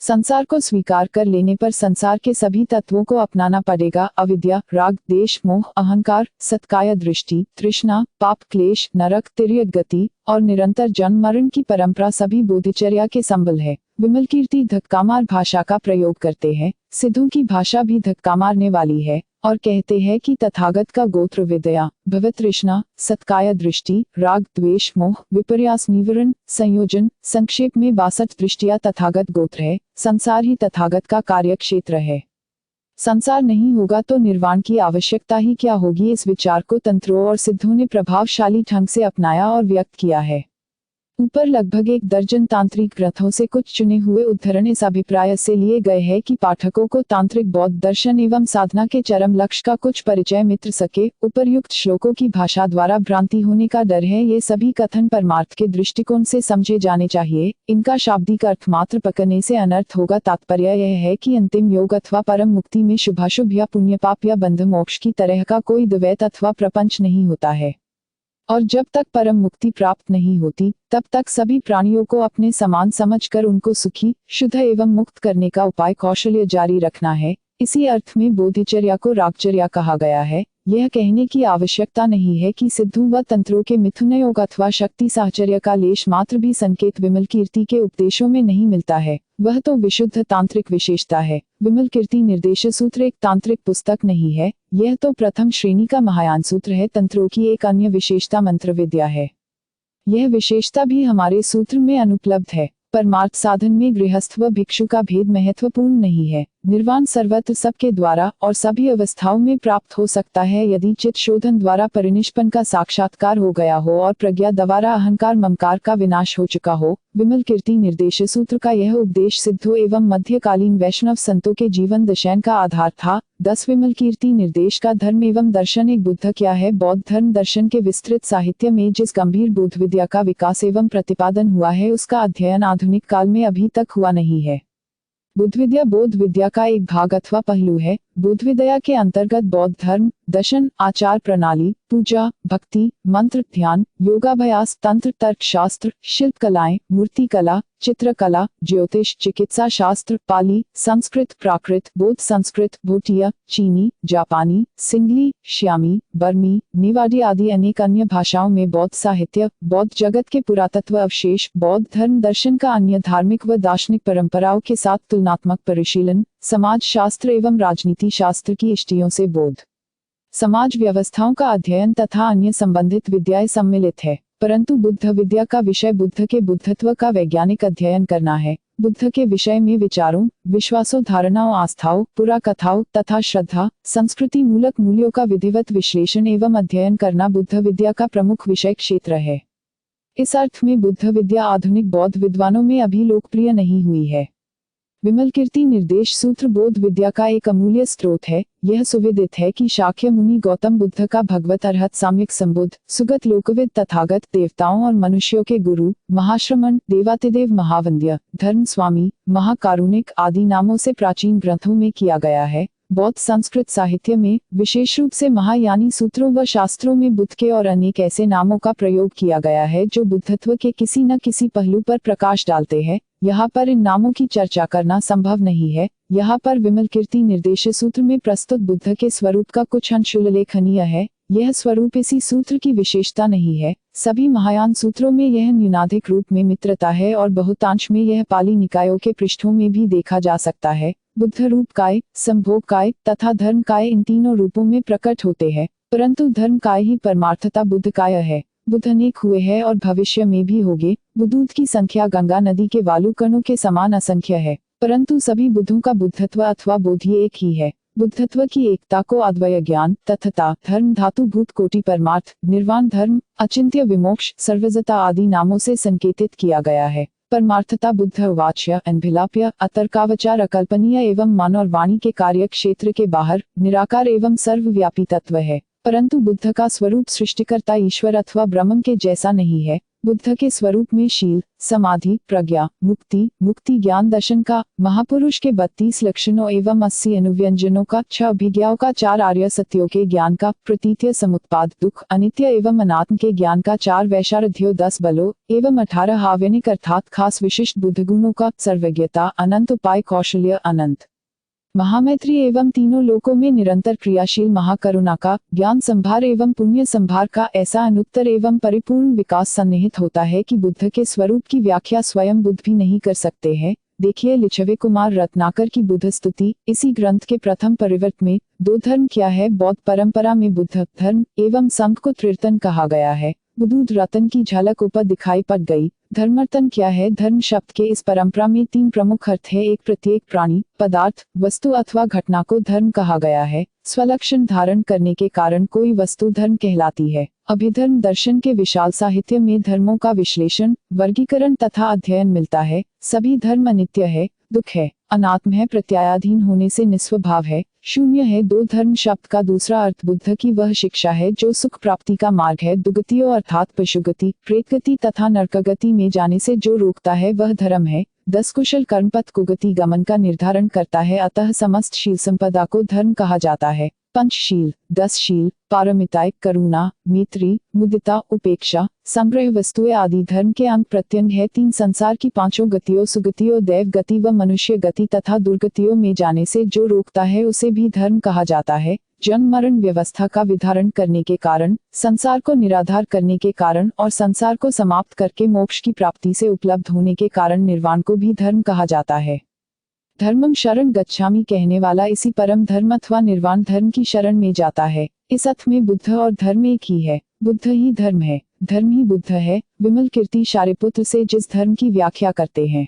संसार को स्वीकार कर लेने पर संसार के सभी तत्वों को अपनाना पड़ेगा। अविद्या, राग, देश, मोह, अहंकार, सत्काय दृष्टि, तृष्णा, पाप, क्लेश, नरक, तिर्यक गति और निरंतर जन्म मरण की परंपरा सभी बोधिचर्या के संबल है। विमलकीर्ति धक्कामार भाषा का प्रयोग करते हैं। सिद्धों की भाषा भी धक्का मारने वाली है और कहते हैं कि तथागत का गोत्र विद्या, भवतृष्णा, सत्काय दृष्टि, राग, द्वेष, मोह, विपर्यास निवारण, संयोजन, संक्षेप में 62 दृष्टियां तथागत गोत्र है। संसार ही तथागत का कार्य क्षेत्र है। संसार नहीं होगा तो निर्वाण की आवश्यकता ही क्या होगी। इस विचार को तंत्रों और सिद्धों ने प्रभावशाली ढंग से अपनाया और व्यक्त किया है। ऊपर लगभग 1 दर्जन तांत्रिक ग्रंथों से कुछ चुने हुए उद्धरण इस अभिप्राय से लिए गए हैं कि पाठकों को तांत्रिक बौद्ध दर्शन एवं साधना के चरम लक्ष्य का कुछ परिचय मिल सके। उपर्युक्त श्लोकों की भाषा द्वारा भ्रांति होने का डर है। ये सभी कथन परमार्थ के दृष्टिकोण से समझे जाने चाहिए। इनका शाब्दिक अर्थ मात्र पकड़ने से अनर्थ होगा। तात्पर्य यह है कि अंतिम योग अथवा परम मुक्ति में शुभाशुभ या पुण्य पाप या बंध मोक्ष की तरह का कोई द्वैत अथवा प्रपंच नहीं होता है, और जब तक परम मुक्ति प्राप्त नहीं होती तब तक सभी प्राणियों को अपने समान समझकर उनको सुखी, शुद्ध एवं मुक्त करने का उपाय कौशल्य जारी रखना है। इसी अर्थ में बोधिचर्या को रागचर्या कहा गया है। यह कहने की आवश्यकता नहीं है कि सिद्धों व तंत्रों के मिथुन योग अथवा शक्ति साहचर्य का लेश मात्र भी संकेत विमलकीर्ति के उपदेशों में नहीं मिलता है। वह तो विशुद्ध तांत्रिक विशेषता है। विमलकीर्ति निर्देश सूत्र एक तांत्रिक पुस्तक नहीं है, यह तो प्रथम श्रेणी का महायान सूत्र है। तंत्रों की एक अन्य विशेषता मंत्र विद्या है। यह विशेषता भी हमारे सूत्र में अनुपलब्ध है। परमार्थ साधन में गृहस्थ व भिक्षु का भेद महत्वपूर्ण नहीं है। निर्वाण सर्वत्र सबके द्वारा और सभी अवस्थाओं में प्राप्त हो सकता है, यदि चित्त शोधन द्वारा परिनिष्पन्न का साक्षात्कार हो गया हो और प्रज्ञा द्वारा अहंकार ममकार का विनाश हो चुका हो। विमलकीर्ति निर्देश सूत्र का यह उपदेश सिद्धों एवं मध्यकालीन वैष्णव संतों के जीवन दर्शन का आधार था। 10 विमलकीर्ति निर्देश का धर्म एवं दर्शन एक बुद्ध क्या है। बौद्ध धर्म दर्शन के विस्तृत साहित्य में जिस गंभीर बोध विद्या का विकास एवं प्रतिपादन हुआ है, उसका अध्ययन आधुनिक काल में अभी तक हुआ नहीं है। बुद्ध विद्या बोध विद्या का एक भाग अथवा पहलू है। बुद्ध विद्या के अंतर्गत बौद्ध धर्म, दर्शन, आचार प्रणाली, पूजा, भक्ति, मंत्र, ध्यान, योगाभ्यास, तंत्र, तर्क शास्त्र, शिल्प कलाएं, मूर्ति कला, चित्रकला, ज्योतिष, चिकित्सा शास्त्र, पाली, संस्कृत, प्राकृत, बौद्ध संस्कृत, भूटिया, चीनी, जापानी, सिंगली, श्यामी, बर्मी, निवाडी आदि अनेक अन्य भाषाओं में बौद्ध साहित्य, बौद्ध जगत के पुरातत्व अवशेष, बौद्ध धर्म दर्शन का अन्य धार्मिक व दार्शनिक परंपराओं के साथ तुलनात्मक परिशीलन, समाज शास्त्र एवं राजनीति शास्त्र की इष्टियों से बौद्ध समाज व्यवस्थाओं का अध्ययन तथा अन्य संबंधित विद्याएं सम्मिलित है। परंतु बुद्ध विद्या का विषय बुद्ध के बुद्धत्व का वैज्ञानिक अध्ययन करना है। बुद्ध के विषय में विचारों, विश्वासों, धारणाओं, आस्थाओं, पुराकथाओं तथा श्रद्धा, संस्कृति मूलक मूल्यों का विधिवत विश्लेषण एवं अध्ययन करना बुद्ध विद्या का प्रमुख विषय क्षेत्र है। इस अर्थ में बुद्ध विद्या आधुनिक बौद्ध विद्वानों में अभी लोकप्रिय नहीं हुई है। विमलकीर्ति निर्देश सूत्र बौद्ध विद्या का एक अमूल्य स्रोत है। यह सुविदित है कि शाक्य मुनि गौतम बुद्ध का भगवत अरहत साम्यक संबुद्ध, सुगत लोकविद तथागत, देवताओं और मनुष्यों के गुरु, महाश्रमण, देवातिदेव, महावंद्य, धर्म स्वामी, महाकारुणिक आदि नामों से प्राचीन ग्रंथों में किया गया है। बौद्ध संस्कृत साहित्य में विशेष रूप से महायानी सूत्रों व शास्त्रों में बुद्ध के और अनेक ऐसे नामों का प्रयोग किया गया है जो बुद्धत्व के किसी न किसी पहलू पर प्रकाश डालते हैं। यहाँ पर इन नामों की चर्चा करना संभव नहीं है। यहाँ पर विमलकीर्ति निर्देश सूत्र में प्रस्तुत बुद्ध के स्वरूप का कुछ अंश उल्लेखनीय है। यह स्वरूप इसी सूत्र की विशेषता नहीं है। सभी महायान सूत्रों में यह न्यूनाधिक रूप में मित्रता है और बहुतांश में यह पाली निकायों के पृष्ठों में भी देखा जा सकता है। बुद्ध रूप काय, संभोग काय तथा धर्म काय इन तीनों रूपों में प्रकट होते हैं, परंतु धर्म काय ही परमार्थता बुद्ध काय है। बुध अनेक हुए हैं और भविष्य में भी होंगे। बुद्धूत की संख्या गंगा नदी के वालुकणों के समान असंख्य है, परंतु सभी बुद्धों का बुद्धत्व अथवा बोधि एक ही है। बुद्धत्व की एकता को अद्वय ज्ञान, तथता, धर्म, धातु, भूत, कोटि, परमार्थ, निर्वाण, धर्म, अचिंत्य, विमोक्ष, सर्वजता आदि नामों से संकेतित किया गया है। परमार्थता बुद्ध वाच्य, अनभिलाप्य, अतर्कावचार, अकल्पनीय एवं मन और वाणी के कार्य क्षेत्र के बाहर निराकार एवं सर्वव्यापी तत्व है। परंतु बुद्ध का स्वरूप सृष्टिकर्ता ईश्वर अथवा ब्रह्म के जैसा नहीं है। बुद्ध के स्वरूप में शील, समाधि, प्रज्ञा, मुक्ति ज्ञान दर्शन का, महापुरुष के 32 लक्षणों एवं 80 अनुव्यंजनों का, 6 अभिज्ञाओं का, 4 आर्य सत्यों के ज्ञान का, प्रतीत्य समुत्पाद दुख, अनित्य एवं अनात्म के ज्ञान का, 4 वैशारध्यों 10 बलों एवं 18 आव्यनिक अर्थात खास विशिष्ट बुद्ध गुणों का, सर्वज्ञता, अनंत उपाय, कौशल्य, अनंत महामैत्री एवं तीनों लोकों में निरंतर क्रियाशील महाकरुणा का, ज्ञान संभार एवं पुण्य संभार का ऐसा अनुत्तर एवं परिपूर्ण विकास सन्निहित होता है कि बुद्ध के स्वरूप की व्याख्या स्वयं बुद्ध भी नहीं कर सकते हैं। देखिए लिच्छवी कुमार रत्नाकर की बुद्ध स्तुति। इसी ग्रंथ के प्रथम परिवर्त में 2 धर्म क्या है। बौद्ध परंपरा में बुद्ध धर्म एवं संघ को त्रिरतन कहा गया है। बुद्ध रतन की झलक ऊपर दिखाई पड़ गई। धर्मर्तन क्या है। धर्म शब्द के इस परंपरा में 3 प्रमुख अर्थ है। एक, प्रत्येक प्राणी, पदार्थ, वस्तु अथवा घटना को धर्म कहा गया है। स्वलक्षण धारण करने के कारण कोई वस्तु धर्म कहलाती है। अभिधर्म दर्शन के विशाल साहित्य में धर्मों का विश्लेषण, वर्गीकरण तथा अध्ययन मिलता है। सभी धर्म अनित्य है, दुख है, अनात्म है, प्रत्ययाधीन होने से निस्वभाव है, शून्य है। 2 धर्म शब्द का दूसरा अर्थ बुद्ध की वह शिक्षा है जो सुख प्राप्ति का मार्ग है। दुगतियों अर्थात पशुगति, प्रेतगति तथा नरकगति में जाने से जो रोकता है वह धर्म है। 10 कुशल कर्मपथ कुगति गमन का निर्धारण करता है। अतः समस्त शील संपदा को धर्म कहा जाता है। पंचशील, 10 शील, पारमिता, करुणा, मैत्री, मुदिता, उपेक्षा, संग्रह वस्तुएं आदि धर्म के अंग प्रत्यंग है। 3 संसार की 5 गतियों सुगतियों, दैव गति व मनुष्य गति तथा दुर्गतियों में जाने से जो रोकता है उसे भी धर्म कहा जाता है। जन्म मरण व्यवस्था का विधारण करने के कारण, संसार को निराधार करने के कारण और संसार को समाप्त करके मोक्ष की प्राप्ति से उपलब्ध होने के कारण निर्वाण को भी धर्म कहा जाता है। धर्मम शरण गच्छामि कहने वाला इसी परम धर्म अथवा निर्वाण धर्म की शरण में जाता है। इस अर्थ में बुद्ध और धर्म एक ही है। बुद्ध ही धर्म है, धर्म ही बुद्ध है। विमल कीर्ति शारिपुत्र से जिस धर्म की व्याख्या करते हैं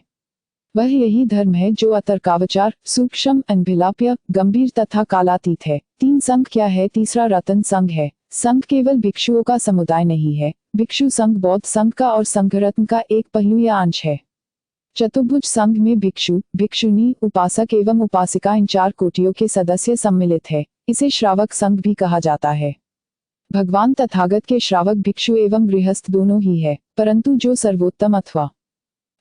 वह यही धर्म है जो अतर्कावचार, सूक्ष्म, अनभिलाप्य, गंभीर तथा कालातीत है। 3 संघ क्या है। तीसरा रतन संघ है। संघ केवल भिक्षुओं का समुदाय नहीं है। भिक्षु संघ बौद्ध संघ का और संघ रत्न का एक पहलू या अंश है। चतुर्भुज संघ में भिक्षु, भिक्षुणी, उपासक एवं उपासिका इन 4 कोटियों के सदस्य सम्मिलित है। इसे श्रावक संघ भी कहा जाता है। भगवान तथागत के श्रावक भिक्षु एवं गृहस्थ दोनों ही है, परंतु जो सर्वोत्तम अथवा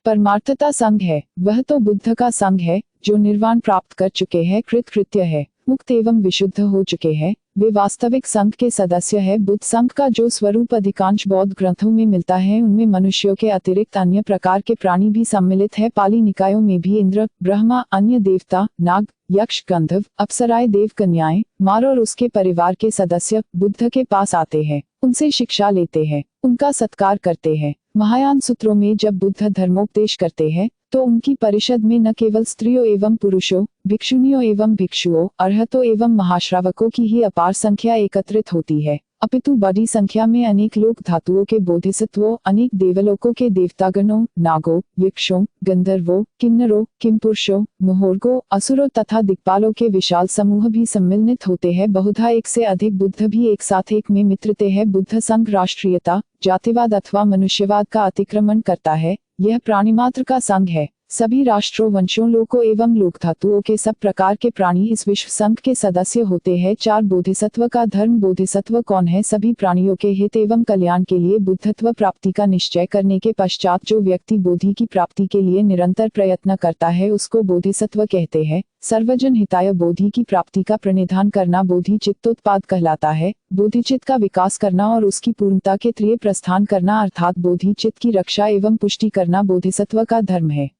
परमार्थता संघ है वह तो बुद्ध का संघ है जो निर्वाण प्राप्त कर चुके हैं, कृतकृत्य है, मुक्त एवं विशुद्ध हो चुके हैं। वे वास्तविक संघ के सदस्य है। बुद्ध संघ का जो स्वरूप अधिकांश बौद्ध ग्रंथों में मिलता है उनमें मनुष्यों के अतिरिक्त अन्य प्रकार के प्राणी भी सम्मिलित है। पाली निकायों में भी इंद्र, ब्रह्मा, अन्य देवता, नाग, यक्ष, गंधर्व, अप्सराएं, देव कन्याएं, मार और उसके परिवार के सदस्य बुद्ध के पास आते हैं, उनसे शिक्षा लेते हैं, उनका सत्कार करते हैं। महायान सूत्रों में जब बुद्ध धर्मोपदेश करते हैं तो उनकी परिषद में न केवल स्त्रियों एवं पुरुषों, भिक्षुनियों एवं भिक्षुओं, अरहतों एवं महाश्रावकों की ही अपार संख्या एकत्रित होती है, अपितु बड़ी संख्या में अनेक लोक धातुओं के बोधिसत्वों, अनेक देवलोकों के देवतागणों, नागों, यक्षों, गंधर्वों, किन्नरों, किंपुरुषों, मुहोर्गों, असुरों तथा दिक्पालों के विशाल समूह भी सम्मिलित होते हैं। बहुधा 1 से अधिक बुद्ध भी एक साथ एक में मित्रते हैं। बुद्ध संघ राष्ट्रीयता, जातिवाद अथवा मनुष्यवाद का अतिक्रमण करता है। यह प्राणिमात्र का संघ है। सभी राष्ट्रों, वंशों, लोकों एवं लोक धातुओं के सब प्रकार के प्राणी इस विश्व संघ के सदस्य होते हैं। 4 बोधिसत्व का धर्म। बोधिसत्व कौन है। सभी प्राणियों के हित एवं कल्याण के लिए बुद्धत्व प्राप्ति का निश्चय करने के पश्चात जो व्यक्ति बोधि की प्राप्ति के लिए निरंतर प्रयत्न करता है उसको बोधिसत्व कहते हैं। सर्वजन हिताय बोधि की प्राप्ति का प्रणिधान करना बोधि चित्तोत्पाद कहलाता है। बोधिचित्त का विकास करना और उसकी पूर्णता के त्रिय प्रस्थान करना अर्थात बोधि चित्त की रक्षा एवं पुष्टि करना बोधिसत्व का धर्म है।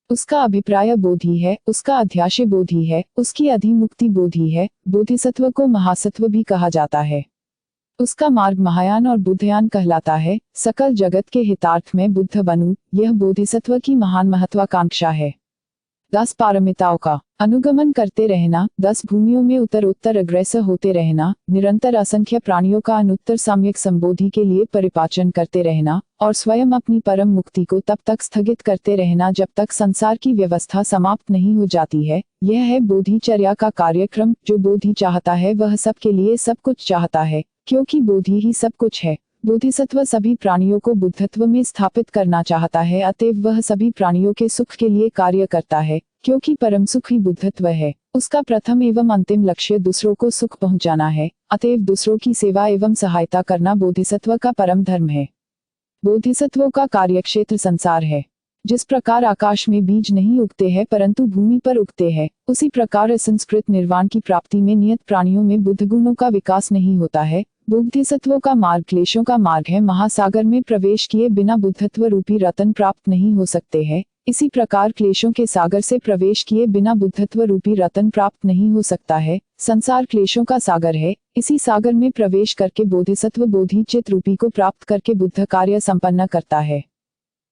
उसका अभिप्राय बोधि है, उसका अध्याशय बोधि है, उसकी अधिमुक्ति बोधि है। बोधिसत्व को महासत्व भी कहा जाता है। उसका मार्ग महायान और बुद्धयान कहलाता है। सकल जगत के हितार्थ में बुद्ध बनूं, यह बोधिसत्व की महान महत्वाकांक्षा है। 10 पारमिताओं का अनुगमन करते रहना, 10 भूमियों में उत्तरोत्तर अग्रसर होते रहना, निरंतर असंख्य प्राणियों का अनुत्तर सम्यक संबोधि के लिए परिपाचन करते रहना और स्वयं अपनी परम मुक्ति को तब तक स्थगित करते रहना जब तक संसार की व्यवस्था समाप्त नहीं हो जाती है। यह है बोधिचर्या का कार्यक्रम। जो बोधि चाहता है वह सबके लिए सब कुछ चाहता है, क्योंकि बोधि ही सब कुछ है। बोधिसत्व सभी प्राणियों को बुद्धत्व में स्थापित करना चाहता है, अतएव वह सभी प्राणियों के सुख के लिए कार्य करता है, क्योंकि परम सुख ही बुद्धत्व है। उसका प्रथम एवं अंतिम लक्ष्य दूसरों को सुख पहुंचाना है, अतएव दूसरों की सेवा एवं सहायता करना बोधिसत्व का परम धर्म है। बोधिसत्वों का कार्यक्षेत्र संसार है। जिस प्रकार आकाश में बीज नहीं उगते हैं परंतु भूमि पर उगते हैं, उसी प्रकार असंस्कृत निर्वाण की प्राप्ति में नियत प्राणियों में बुद्ध गुणों का विकास नहीं होता है। बोधिसत्वों का मार्ग क्लेशों का मार्ग है। महासागर में प्रवेश किए बिना बुद्धत्व रूपी रतन प्राप्त नहीं हो सकते हैं। इसी प्रकार क्लेशों के सागर से प्रवेश किए बिना बुद्धत्व रूपी रतन प्राप्त नहीं हो सकता है। संसार क्लेशों का सागर है। इसी सागर में प्रवेश करके बोधिसत्व बोधिचित रूपी को प्राप्त करके बुद्ध कार्य संपन्न करता है।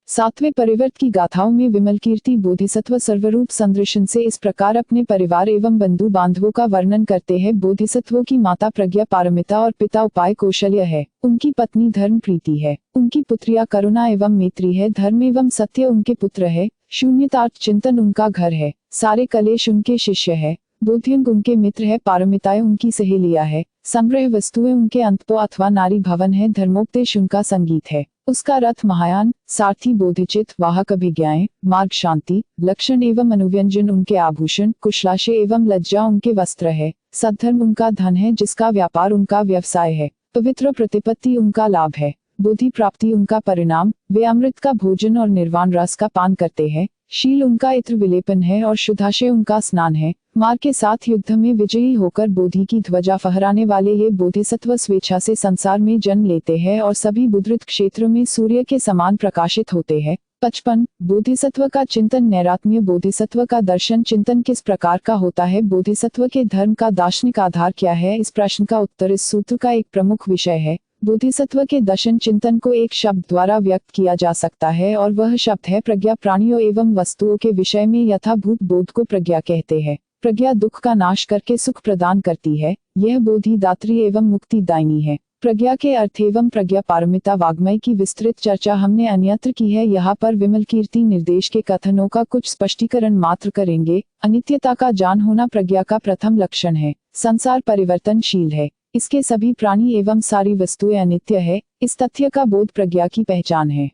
7वें परिवर्त की गाथाओं में विमल कीर्ति बोधिसत्व सर्वरूप संदर्शन से इस प्रकार अपने परिवार एवं बंधु बांधवों का वर्णन करते हैं। बोधिसत्वों की माता प्रज्ञा पारमिता और पिता उपाय कौशल्य है। उनकी पत्नी धर्म प्रीति है। उनकी पुत्रिया करुणा एवं मैत्री है। धर्म एवं सत्य उनके पुत्र है। शून्यतार्थ चिंतन उनका घर है। सारे कलेश उनके शिष्य है। बोध्यंग उनके मित्र है। पारमिताएं उनकी सहेलियां है। संग्रह वस्तुएं उनके अंतपो अथवा नारी भवन है। धर्मोपदेश उनका संगीत है। उसका रथ महायान, सारथी बोधिचित, वाहक अभिज्ञाएं, मार्ग शांति, लक्षण एवं अनुव्यंजन उनके आभूषण, कुशलाशय एवं लज्जा उनके वस्त्र है। सद्धर्म उनका धन है। जिसका व्यापार उनका व्यवसाय है। पवित्र प्रतिपत्ति उनका लाभ है। बुद्धि प्राप्ति उनका परिणाम। वे अमृत का भोजन और निर्वाण रस का पान करते हैं। शील उनका इत्र विलेपन है और शुद्धाशय उनका स्नान है। मार के साथ युद्ध में विजयी होकर बोधि की ध्वजा फहराने वाले ये बोधिसत्व स्वेच्छा से संसार में जन्म लेते हैं और सभी बुद्धृत क्षेत्र में सूर्य के समान प्रकाशित होते हैं। 55 बोधिसत्व का चिंतन। नैरात्म्य बोधिसत्व का दर्शन चिंतन किस प्रकार का होता है? बोधिसत्व के धर्म का दार्शनिक आधार क्या है? इस प्रश्न का उत्तर इस सूत्र का एक प्रमुख विषय है। बोधिसत्व के दर्शन चिंतन को एक शब्द द्वारा व्यक्त किया जा सकता है और वह शब्द है प्रज्ञा। प्राणियों एवं वस्तुओं के विषय में यथाभूत बोध को प्रज्ञा कहते हैं। प्रज्ञा दुख का नाश करके सुख प्रदान करती है। यह बोधि दात्री एवं मुक्ति दायिनी है। प्रज्ञा के अर्थ एवं प्रज्ञा पारमिता वाग्मय की विस्तृत चर्चा हमने अन्यत्र की है। यहाँ पर विमल कीर्ति निर्देश के कथनों का कुछ स्पष्टीकरण मात्र करेंगे। अनित्यता का जान होना प्रज्ञा का प्रथम लक्षण है। संसार परिवर्तनशील है। इसके सभी प्राणी एवं सारी वस्तुएं अनित्य है। इस तथ्य का बोध प्रज्ञा की पहचान है।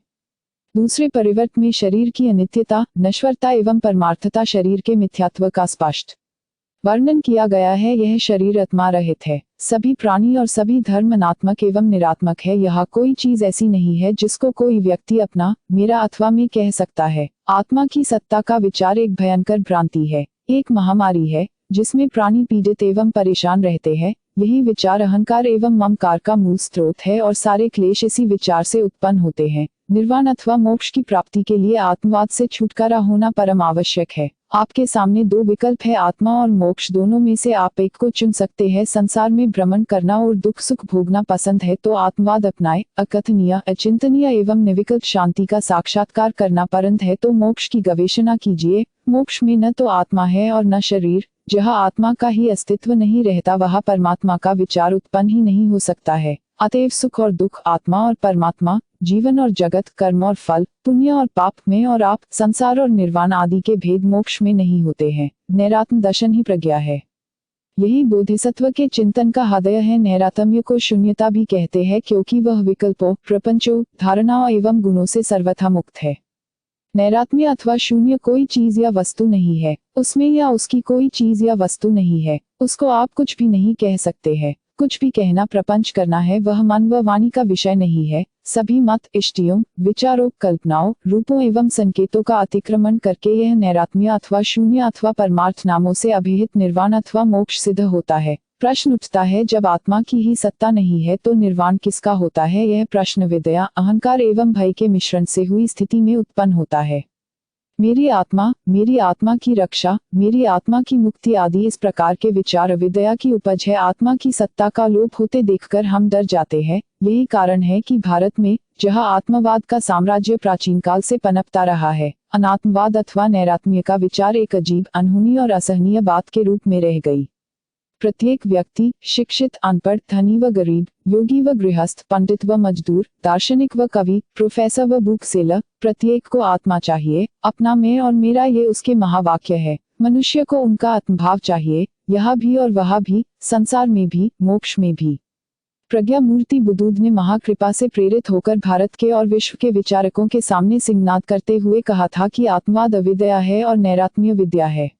दूसरे परिवर्त में शरीर की अनित्यता, नश्वरता एवं परमार्थता, शरीर के मिथ्यात्व का स्पष्ट वर्णन किया गया है। यह शरीर आत्मा रहित है। सभी प्राणी और सभी धर्म अनात्मक एवं निरात्मक है। यहाँ कोई चीज ऐसी नहीं है जिसको कोई व्यक्ति अपना, मेरा अथवा मैं कह सकता है। आत्मा की सत्ता का विचार एक भयंकर भ्रांति है, एक महामारी है जिसमें प्राणी पीड़ित एवं परेशान रहते हैं। यही विचार अहंकार एवं ममकार का मूल स्रोत है और सारे क्लेश इसी विचार से उत्पन्न होते हैं। निर्वाण अथवा मोक्ष की प्राप्ति के लिए आत्मवाद से छुटकारा होना परम आवश्यक है। आपके सामने दो विकल्प है, आत्मा और मोक्ष। दोनों में से आप एक को चुन सकते हैं। संसार में भ्रमण करना और दुख सुख भोगना पसंद है तो आत्मवाद अपनाए। अकथनीय, अचिंतनीय एवं निर्विकल्प शांति का साक्षात्कार करना पसंद है तो मोक्ष की गवेषणा कीजिए। मोक्ष में न तो आत्मा है और न शरीर। जहाँ आत्मा का ही अस्तित्व नहीं रहता वहाँ परमात्मा का विचार उत्पन्न ही नहीं हो सकता है। अतएव सुख और दुख, आत्मा और परमात्मा, जीवन और जगत, कर्म और फल, पुण्य और पाप, में और आप, संसार और निर्वाण आदि के भेद मोक्ष में नहीं होते हैं। नैरात्म दर्शन ही प्रज्ञा है। यही बोधिसत्व के चिंतन का हृदय है। नैरात्म्य को शून्यता भी कहते हैं क्योंकि वह विकल्पों, प्रपंचों, धारणाओं एवं गुणों से सर्वथा मुक्त है। नैरात्म्य अथवा शून्य कोई चीज या वस्तु नहीं है। उसमें या उसकी कोई चीज या वस्तु नहीं है। उसको आप कुछ भी नहीं कह सकते हैं। कुछ भी कहना, प्रपंच करना है, वह मन व वाणी का विषय नहीं है। सभी मत, इष्टियों, विचारों, कल्पनाओं, रूपों एवं संकेतों का अतिक्रमण करके यह नैरात्म्य अथवा शून्य अथवा परमार्थ नामों से अभिहित निर्वाण अथवा मोक्ष सिद्ध होता है। प्रश्न उठता है, जब आत्मा की ही सत्ता नहीं है तो निर्वाण किसका होता है? यह प्रश्न विद्या, अहंकार एवं भय के मिश्रण से हुई स्थिति में उत्पन्न होता है। मेरी आत्मा की रक्षा, मेरी आत्मा की मुक्ति आदि इस प्रकार के विचार अविद्या की उपज है। आत्मा की सत्ता का लोप होते देखकर हम डर जाते हैं। यही कारण है कि भारत में, जहां आत्मवाद का साम्राज्य प्राचीन काल से पनपता रहा है, अनात्मवाद अथवा नैरात्म्य का विचार एक अजीब, अनहोनी और असहनीय बात के रूप में रह गई। प्रत्येक व्यक्ति, शिक्षित, अनपढ़, धनी व गरीब, योगी व गृहस्थ, पंडित व मजदूर, दार्शनिक व कवि, प्रोफेसर व बुक सेलर, प्रत्येक को आत्मा चाहिए, अपना मैं और मेरा, ये उसके महावाक्य है। मनुष्य को उनका आत्मभाव चाहिए, यहाँ भी और वहाँ भी, संसार में भी, मोक्ष में भी। प्रज्ञा मूर्ति बुद्ध ने महाकृपा से प्रेरित होकर भारत के और विश्व के विचारकों के सामने सिंहनाद करते हुए कहा था कि आत्मवाद अविद्या है और नैरात्म्य विद्या है।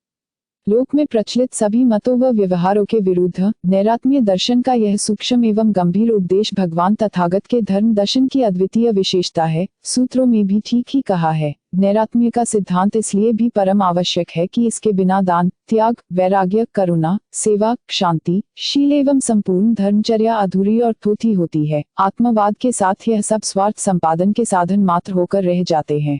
लोक में प्रचलित सभी मतों व व्यवहारों के विरुद्ध नैरात्म्य दर्शन का यह सूक्ष्म एवं गंभीर उपदेश भगवान तथागत के धर्म दर्शन की अद्वितीय विशेषता है। सूत्रों में भी ठीक ही कहा है। नैरात्म्य का सिद्धांत इसलिए भी परम आवश्यक है कि इसके बिना दान, त्याग, वैराग्य, करुणा, सेवा, शांति, शील एवं संपूर्ण धर्मचर्या अधूरी और थोथी होती है। आत्मवाद के साथ यह सब स्वार्थ संपादन के साधन मात्र होकर रह जाते हैं।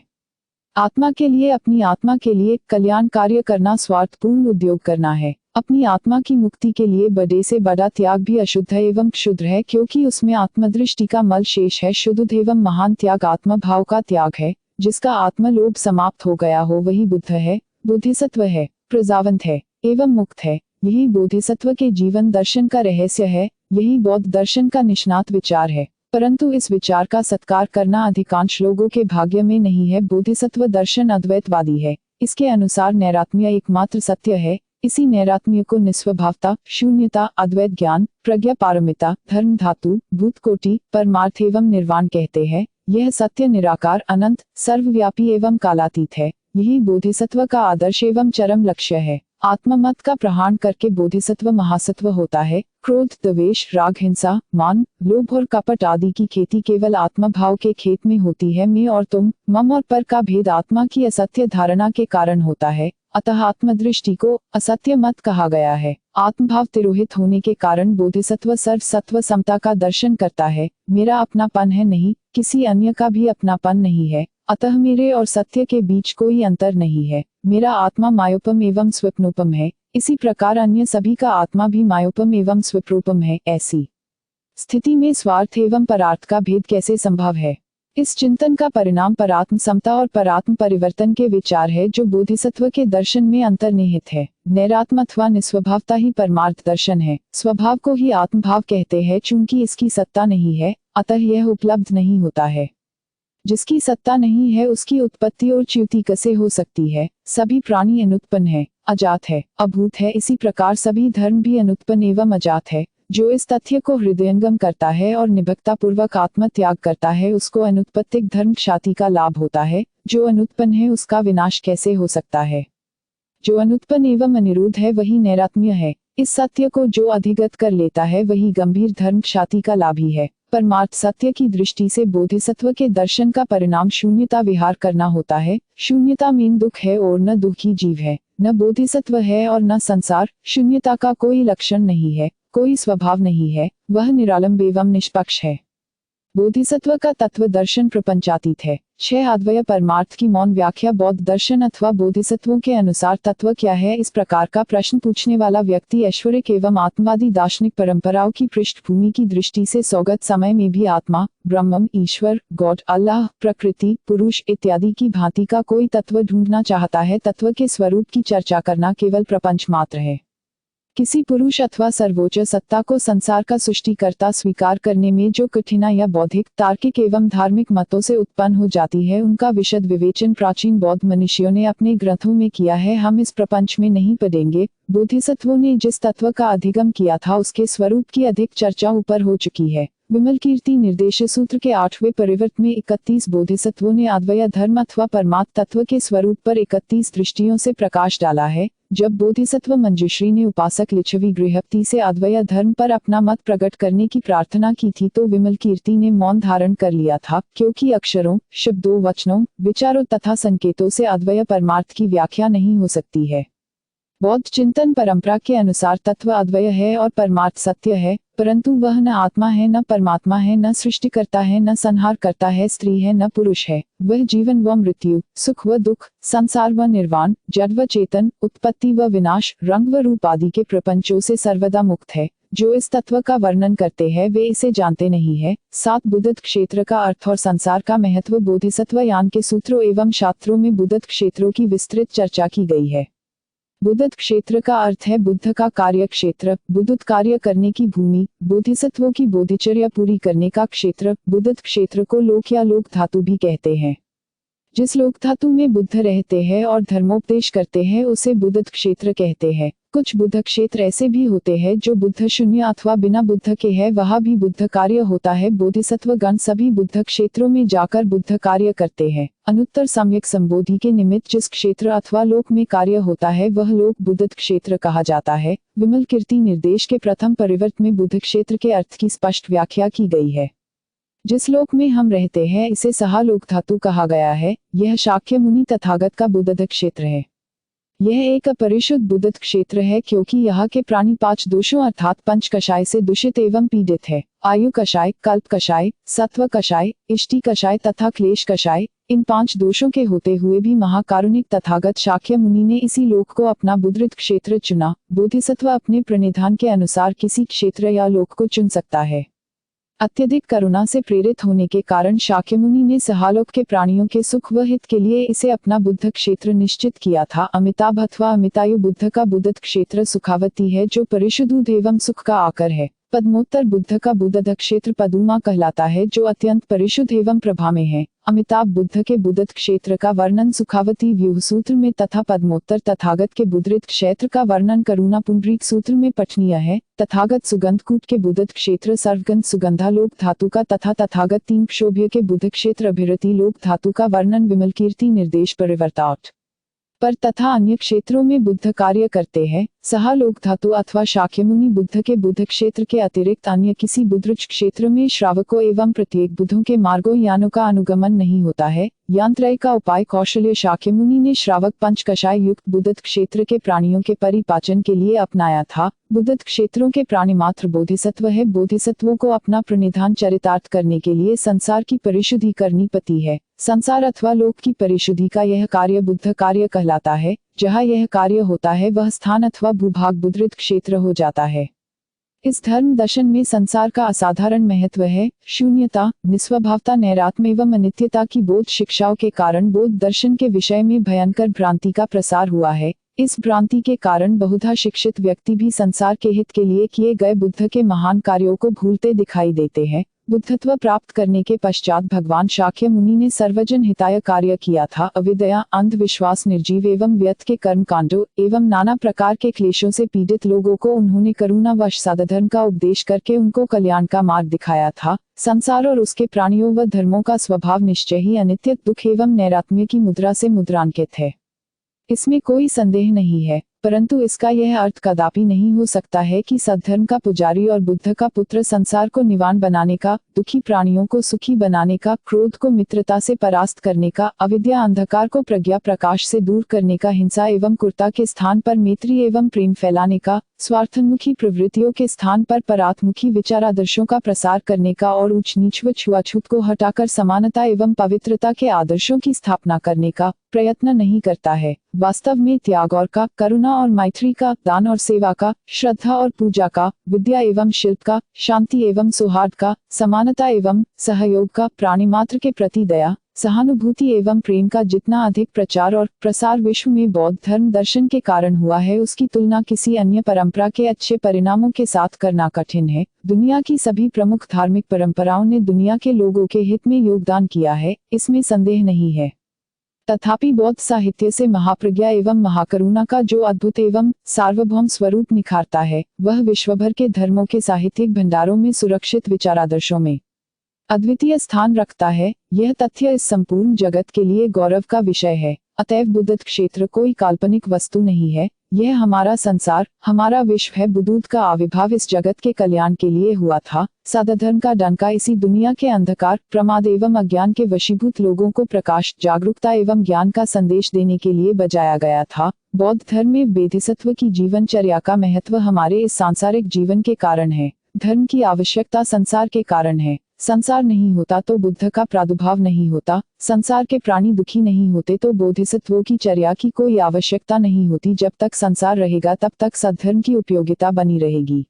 आत्मा के लिए, अपनी आत्मा के लिए कल्याण कार्य करना स्वार्थपूर्ण उद्योग करना है। अपनी आत्मा की मुक्ति के लिए बड़े से बड़ा त्याग भी अशुद्ध एवं क्षुद्र है, क्योंकि उसमें आत्मदृष्टि का मल शेष है। शुद्ध एवं महान त्याग आत्मभाव का त्याग है। जिसका आत्मलोभ समाप्त हो गया हो वही बुद्ध है, बोधिसत्व है, प्रजावंत है एवं मुक्त है। यही बोधिसत्व के जीवन दर्शन का रहस्य है। यही बौद्ध दर्शन का निष्णात विचार है। परंतु इस विचार का सत्कार करना अधिकांश लोगों के भाग्य में नहीं है। बोधिसत्व दर्शन अद्वैतवादी है। इसके अनुसार नैरात्म्य एकमात्र सत्य है। इसी नैरात्म्य को निस्वभावता, शून्यता, अद्वैत ज्ञान, प्रज्ञा पारमिता, धर्म धातु, भूत कोटि, परमार्थ एवं निर्वाण कहते हैं। यह सत्य निराकार, अनंत, सर्वव्यापी एवं कालातीत है। यही बोधिसत्व का आदर्श एवं चरम लक्ष्य है। आत्ममत का प्रहार करके बोधिसत्व महासत्व होता है। क्रोध, द्वेष, राग, हिंसा, मान, लोभ और कपट आदि की खेती केवल आत्मभाव के खेत में होती है। मैं और तुम, मम और पर का भेद आत्मा की असत्य धारणा के कारण होता है। अतः आत्मदृष्टि को असत्य मत कहा गया है। आत्मभाव तिरोहित होने के कारण बोधिसत्व सर्व सत्व समता का दर्शन करता है। मेरा अपनापन है नहीं, किसी अन्य का भी अपनापन नहीं है। अतः मेरे और सत्य के बीच कोई अंतर नहीं है। मेरा आत्मा मायोपम एवं स्वप्नोपम है। इसी प्रकार अन्य सभी का आत्मा भी मायोपम एवं स्वप्नोपम है। ऐसी स्थिति में स्वार्थ एवं परार्थ का भेद कैसे संभव है? इस चिंतन का परिणाम परात्म समता और परात्म परिवर्तन के विचार है, जो बोधिसत्व के दर्शन में अंतर्निहित है। नैरात्म अथवा निस्वभावता ही परमार्थ दर्शन है। स्वभाव को ही आत्मभाव कहते हैं। चूंकि इसकी सत्ता नहीं है, अतः यह उपलब्ध नहीं होता है। जिसकी सत्ता नहीं है उसकी उत्पत्ति और च्युति कैसे हो सकती है? सभी प्राणी अनुत्पन्न है, अजात है, अभूत है। इसी प्रकार सभी धर्म भी अनुत्पन्न एवं अजात है। जो इस तथ्य को हृदयंगम करता है और निभक्ता पूर्वक आत्म त्याग करता है, उसको अनुत्पत्तिक धर्म ख्याति का लाभ होता है। जो अनुत्पन्न है उसका विनाश कैसे हो सकता है? जो अनुत्पन्न एवं अनिरुद्ध है वही नैरात्म्य है। इस सत्य को जो अधिगत कर लेता है वही गंभीर धर्म ख्याति का लाभी है। परमार्थ सत्य की दृष्टि से बोधिसत्व के दर्शन का परिणाम शून्यता विहार करना होता है। शून्यता में दुख है और न दुखी जीव है, न बोधिसत्व है और न संसार। शून्यता का कोई लक्षण नहीं है, कोई स्वभाव नहीं है, वह निरालंब एवं निष्पक्ष है। बोधिसत्व का तत्व दर्शन प्रपंचातीत है। 6 अद्वय परमार्थ की मौन व्याख्या बौद्ध दर्शन अथवा बोधिसत्वों के अनुसार तत्व क्या है? इस प्रकार का प्रश्न पूछने वाला व्यक्ति ऐश्वरिक एवं आत्मवादी दार्शनिक परंपराओं की पृष्ठभूमि की दृष्टि से सौगत समय में भी आत्मा, ब्रह्मम, ईश्वर, गॉड, अल्लाह, प्रकृति, पुरुष इत्यादि की भांति का कोई तत्व ढूंढना चाहता है। तत्व के स्वरूप की चर्चा करना केवल प्रपंच मात्र है। किसी पुरुष अथवा सर्वोच्च सत्ता को संसार का सृष्टिकर्ता स्वीकार करने में जो कठिनाइयां बौद्धिक, तार्किक एवं धार्मिक मतों से उत्पन्न हो जाती है, उनका विशद विवेचन प्राचीन बौद्ध मनीषियों ने अपने ग्रंथों में किया है। हम इस प्रपंच में नहीं पढ़ेंगे। बोधिसत्वों ने जिस तत्व का अधिगम किया था उसके स्वरूप की अधिक चर्चा ऊपर हो चुकी है। विमल कीर्ति निर्देश सूत्र के 8वें परिवर्त में 31 बोधिसत्वों ने अद्वय धर्म अथवा परमात्म तत्व के स्वरूप पर 31 दृष्टियों से प्रकाश डाला है। जब बोधिसत्व मंजूश्री ने उपासक लिच्छवी गृहपति से अद्वय धर्म पर अपना मत प्रकट करने की प्रार्थना की थी, तो विमल कीर्ति ने मौन धारण कर लिया था, क्योंकि अक्षरों, शब्दों, वचनों, विचारों तथा संकेतों से अद्वय परमार्थ की व्याख्या नहीं हो सकती है। बौद्ध चिंतन परंपरा के अनुसार तत्व अद्वय है और परमार्थ सत्य है, परंतु वह न आत्मा है, न परमात्मा है, न सृष्टिकर्ता है, न संहार करता है, स्त्री है, न पुरुष है। वह जीवन व मृत्यु, सुख व दुख, संसार व निर्वाण, जड़ व चेतन, उत्पत्ति व विनाश, रंग व रूप आदि के प्रपंचों से सर्वदा मुक्त है। जो इस तत्व का वर्णन करते हैं वे इसे जानते नहीं है। 7 बुद्धत क्षेत्र का अर्थ और संसार का महत्व। बोधिसत्व यान के सूत्रों एवं शास्त्रों में बुद्धत क्षेत्रों की विस्तृत चर्चा की गई है। बुद्धत क्षेत्र का अर्थ है बुद्ध का कार्य क्षेत्र, बुद्धत कार्य करने की भूमि, बोधिसत्वों की बोधिचर्या पूरी करने का क्षेत्र। बुद्धत क्षेत्र को लोक या लोक धातु भी कहते हैं। जिस लोक धातु में बुद्ध रहते हैं और धर्मोपदेश करते हैं उसे बुद्धत क्षेत्र कहते हैं। कुछ बुद्ध क्षेत्र ऐसे भी होते हैं जो बुद्ध शून्य अथवा बिना बुद्ध के है, वहां भी बुद्ध कार्य होता है। बोधिसत्व गण सभी बुद्ध क्षेत्रों में जाकर बुद्ध कार्य करते हैं। अनुत्तर सम्यक संबोधि के निमित्त जिस क्षेत्र अथवा लोक में कार्य होता है वह लोक बुद्धत क्षेत्र कहा जाता है। विमल कीर्ति निर्देश के प्रथम परिवर्त में बुद्ध क्षेत्र के अर्थ की स्पष्ट व्याख्या की गई है। जिस लोक में हम रहते हैं इसे सहा लोक धातु कहा गया है। यह शाक्य मुनि तथागत का बुद्धत क्षेत्र है। यह एक अपरिशुद्ध बुद्धत क्षेत्र है क्योंकि यहाँ के प्राणी 5 दोषों अर्थात पंच कषाय से दूषित एवं पीड़ित है। आयु कषाय, कल्प कषाय, सत्व कषाय, इष्टि कषाय तथा क्लेश कषाय। इन 5 दोषों के होते हुए भी महाकारुणिक तथागत शाक्य मुनि ने इसी लोक को अपना बुद्धत क्षेत्र चुना। बोधिसत्व अपने प्रणिधान के अनुसार किसी क्षेत्र या लोक को चुन सकता है। अत्यधिक करुणा से प्रेरित होने के कारण शाक्यमुनि ने सहालोक के प्राणियों के सुख व हित के लिए इसे अपना बुद्ध क्षेत्र निश्चित किया था। अमिताभ अथवा अमितायु बुद्ध का बुद्धत क्षेत्र सुखावती है जो परिशुद्ध एवं सुख का आकर है। पद्मोत्तर बुद्ध का बुद्धत क्षेत्र पदुमा कहलाता है जो अत्यंत परिशुद्ध एवं प्रभा में है। अमिताभ बुद्ध के बुद्धत क्षेत्र का वर्णन सुखावती व्यूह सूत्र में तथा पद्मोत्तर तथागत के बुद्धृत क्षेत्र का वर्णन करुणा पुंडरीक सूत्र में पठनीय है। तथागत सुगंधकूट के बुद्धत क्षेत्र सर्वगंध सुगंधा लोक धातु का तथा तथागत 3 क्षोभ्य के बुद्ध क्षेत्र अभिरति लोक धातु का वर्णन विमल कीर्ति निर्देश परिवर्ताउट पर तथा अन्य क्षेत्रों में बुद्ध कार्य करते हैं। सहा लोक धातु अथवा शाक्यमुनि बुद्ध के बुद्ध क्षेत्र के अतिरिक्त अन्य किसी बुद्धृत क्षेत्र में श्रावकों एवं प्रत्येक बुद्धों के मार्गों यानों का अनुगमन नहीं होता है। यांत्रय का उपाय कौशल्य शाक्यमुनि ने श्रावक पंच कषाय युक्त बुद्धत क्षेत्र के प्राणियों के परिपाचन के लिए अपनाया था। बुद्धत क्षेत्रों के प्राणी मात्र बोधिसत्व है। बोधिसत्वों को अपना प्रणिधान चरितार्थ करने के लिए संसार की परिशुद्धि करनी पड़ती है। संसार अथवा लोक की परिशुद्धि का यह कार्य बुद्ध कार्य कहलाता है। जहाँ यह कार्य होता है वह स्थान अथवा भूभाग बुद्धृत क्षेत्र हो जाता है। इस धर्म दर्शन में संसार का असाधारण महत्व है। शून्यता, निस्वभावता, नैरात्म्य एवं अनित्यता की बोध शिक्षाओं के कारण बौद्ध दर्शन के विषय में भयंकर भ्रांति का प्रसार हुआ है। इस भ्रांति के कारण बहुधा शिक्षित व्यक्ति भी संसार के हित के लिए किए गए बुद्ध के महान कार्यों को भूलते दिखाई देते हैं। बुद्धत्व प्राप्त करने के पश्चात भगवान शाक्य मुनि ने सर्वजन हिताय कार्य किया था। अविद्या, अंधविश्वास, निर्जीव एवं व्यर्थ के कर्म कांडों एवं नाना प्रकार के क्लेशों से पीड़ित लोगों को उन्होंने करुणावश साधर्म का उपदेश करके उनको कल्याण का मार्ग दिखाया था। संसार और उसके प्राणियों व धर्मों का स्वभाव निश्चय ही अनित्य, दुख एवं नैरात्म्य की मुद्रा से मुद्रांकित है। इसमें कोई संदेह नहीं है, परंतु इसका यह अर्थ कदापि नहीं हो सकता है कि सद्धर्म का पुजारी और बुद्ध का पुत्र संसार को निवान बनाने का, दुखी प्राणियों को सुखी बनाने का, क्रोध को मित्रता से परास्त करने का, अविद्या अंधकार को प्रज्ञा प्रकाश से दूर करने का, हिंसा एवं क्रूरता के स्थान पर मैत्री एवं प्रेम फैलाने का, स्वार्थोन्मुखी प्रवृत्तियों के स्थान पर परात्मुखी विचारादर्शों का प्रसार करने का और ऊंच नीच व छुआछूत को हटाकर समानता एवं पवित्रता के आदर्शों की स्थापना करने का प्रयत्न नहीं करता है। वास्तव में त्याग और का, करुणा और मैत्री का, दान और सेवा का, श्रद्धा और पूजा का, विद्या एवं शिल्प का, शांति एवं सौहार्द का, समानता एवं सहयोग का, प्राणी मात्र के प्रति दया, सहानुभूति एवं प्रेम का जितना अधिक प्रचार और प्रसार विश्व में बौद्ध धर्म दर्शन के कारण हुआ है उसकी तुलना किसी अन्य परंपरा के अच्छे परिणामों के साथ करना कठिन है। दुनिया की सभी प्रमुख धार्मिक परंपराओं ने दुनिया के लोगों के हित में योगदान किया है, इसमें संदेह नहीं है। तथापि बौद्ध साहित्य से महाप्रज्ञा एवं महाकरुणा का जो अद्भुत एवं सार्वभौम स्वरूप निखारता है वह विश्वभर के धर्मों के साहित्यिक भंडारों में सुरक्षित विचारादर्शों में अद्वितीय स्थान रखता है। यह तथ्य इस संपूर्ण जगत के लिए गौरव का विषय है। अतएव बुद्धत क्षेत्र कोई काल्पनिक वस्तु नहीं है, यह हमारा संसार, हमारा विश्व है। बुद्ध का आविर्भाव इस जगत के कल्याण के लिए हुआ था। सद्धर्म का डंका इसी दुनिया के अंधकार, प्रमाद एवं अज्ञान के वशीभूत लोगों को प्रकाश, जागरूकता एवं ज्ञान का संदेश देने के लिए बजाया गया था। बौद्ध धर्म में बोधिसत्व की जीवनचर्या का महत्व हमारे इस सांसारिक जीवन के कारण है। धर्म की आवश्यकता संसार के कारण है। संसार नहीं होता तो बुद्ध का प्रादुर्भाव नहीं होता। संसार के प्राणी दुखी नहीं होते तो बोधिसत्वों की चर्या की कोई आवश्यकता नहीं होती। जब तक संसार रहेगा तब तक सद्धर्म की उपयोगिता बनी रहेगी।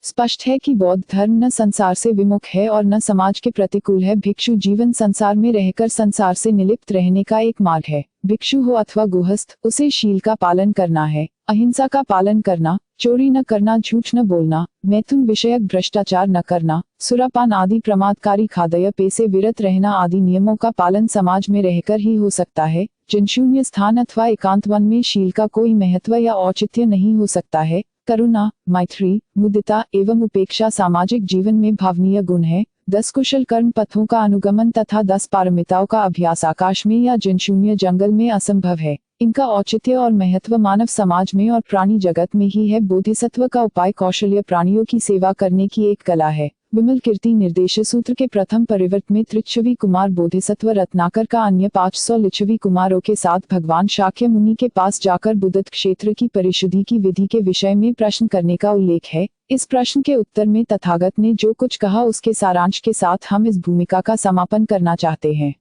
स्पष्ट है कि बौद्ध धर्म न संसार से विमुख है और न समाज के प्रतिकूल है। भिक्षु जीवन संसार में रहकर संसार से निलिप्त रहने का एक मार्ग है। भिक्षु हो अथवा गृहस्थ, उसे शील का पालन करना है, अहिंसा का पालन करना, चोरी न करना, झूठ न बोलना, मैथुन विषयक भ्रष्टाचार न करना, सुरापान आदि प्रमादकारी खाद्य पेय से विरत रहना आदि नियमों का पालन समाज में रहकर ही हो सकता है। जनशून्य स्थान अथवा एकांत वन में शील का कोई महत्व या औचित्य नहीं हो सकता है। करुणा, मैत्री, मुदिता एवं उपेक्षा सामाजिक जीवन में भावनीय गुण है। 10 कुशल कर्म पथों का अनुगमन तथा 10 पारमिताओं का अभ्यास आकाश में या जनशून्य जंगल में असंभव है। इनका औचित्य और महत्व मानव समाज में और प्राणी जगत में ही है। बोधिसत्व का उपाय कौशल्य प्राणियों की सेवा करने की एक कला है। विमल कीर्ति निर्देश सूत्र के प्रथम परिवर्त में त्रिच्छवि कुमार बोधिसत्व रत्नाकर का अन्य 500 लिच्छवी कुमारों के साथ भगवान शाक्य मुनि के पास जाकर बुद्धत्व क्षेत्र की परिशुद्धि की विधि के विषय में प्रश्न करने का उल्लेख है। इस प्रश्न के उत्तर में तथागत ने जो कुछ कहा उसके सारांश के साथ हम इस भूमिका का समापन करना चाहते हैं।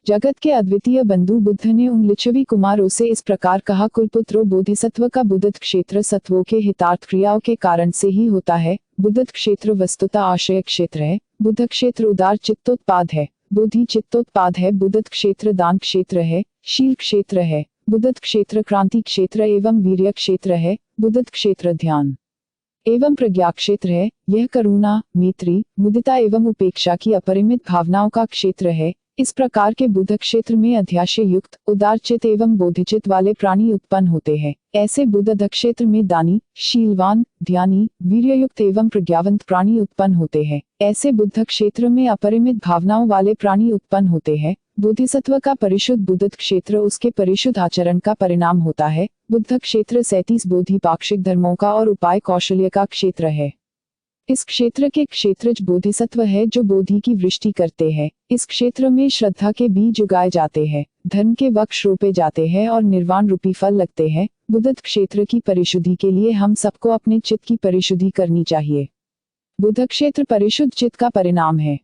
जगत के अद्वितीय बंधु बुद्ध ने उन लिच्छवी कुमारों से इस प्रकार कहा, कुलपुत्रों, बोधिसत्व का बुद्धत्व क्षेत्र सत्वों के हितार्थ क्रियाओं के कारण से ही होता है। बुद्धत्व क्षेत्र वस्तुतः आशय क्षेत्र है। बुद्ध क्षेत्र उदार चित्तोत्पाद है। बोधि चित्तोत्पाद है। बुद्धत्व क्षेत्र दान क्षेत्र है, शील क्षेत्र है। बुद्धत्व क्षेत्र क्रांति क्षेत्र एवं वीर्य क्षेत्र है। बुद्धत्व क्षेत्र ध्यान एवं प्रज्ञा क्षेत्र है। यह करुणा, मैत्री, मुदिता एवं उपेक्षा की अपरिमित भावनाओं का क्षेत्र है। इस प्रकार के बुद्ध क्षेत्र में अध्याशय युक्त, उदारचित एवं बोधिचित वाले प्राणी उत्पन्न होते हैं। ऐसे बुद्ध क्षेत्र में दानी, शीलवान, ध्यानी, वीर्ययुक्त एवं प्रज्ञावंत प्राणी उत्पन्न होते हैं। ऐसे बुद्ध क्षेत्र में अपरिमित भावनाओं वाले प्राणी उत्पन्न होते हैं। बोधिसत्व का परिशुद्ध बुद्धत्व क्षेत्र उसके परिशुद्ध आचरण का परिणाम होता है। बुद्ध क्षेत्र 37 बोधि पाक्षिक धर्मों का और उपाय कौशल्य का क्षेत्र है। इस क्षेत्र के क्षेत्रज बोधिसत्व है जो बोधि की वृष्टि करते हैं। इस क्षेत्र में श्रद्धा के बीज उगाए जाते हैं, धर्म के वृक्ष रोपे जाते हैं और निर्वाण रूपी फल लगते हैं। बुद्धत्व क्षेत्र की परिशुद्धि के लिए हम सबको अपने चित्त की परिशुद्धि करनी चाहिए। बुद्ध क्षेत्र परिशुद्ध चित्त का परिणाम है।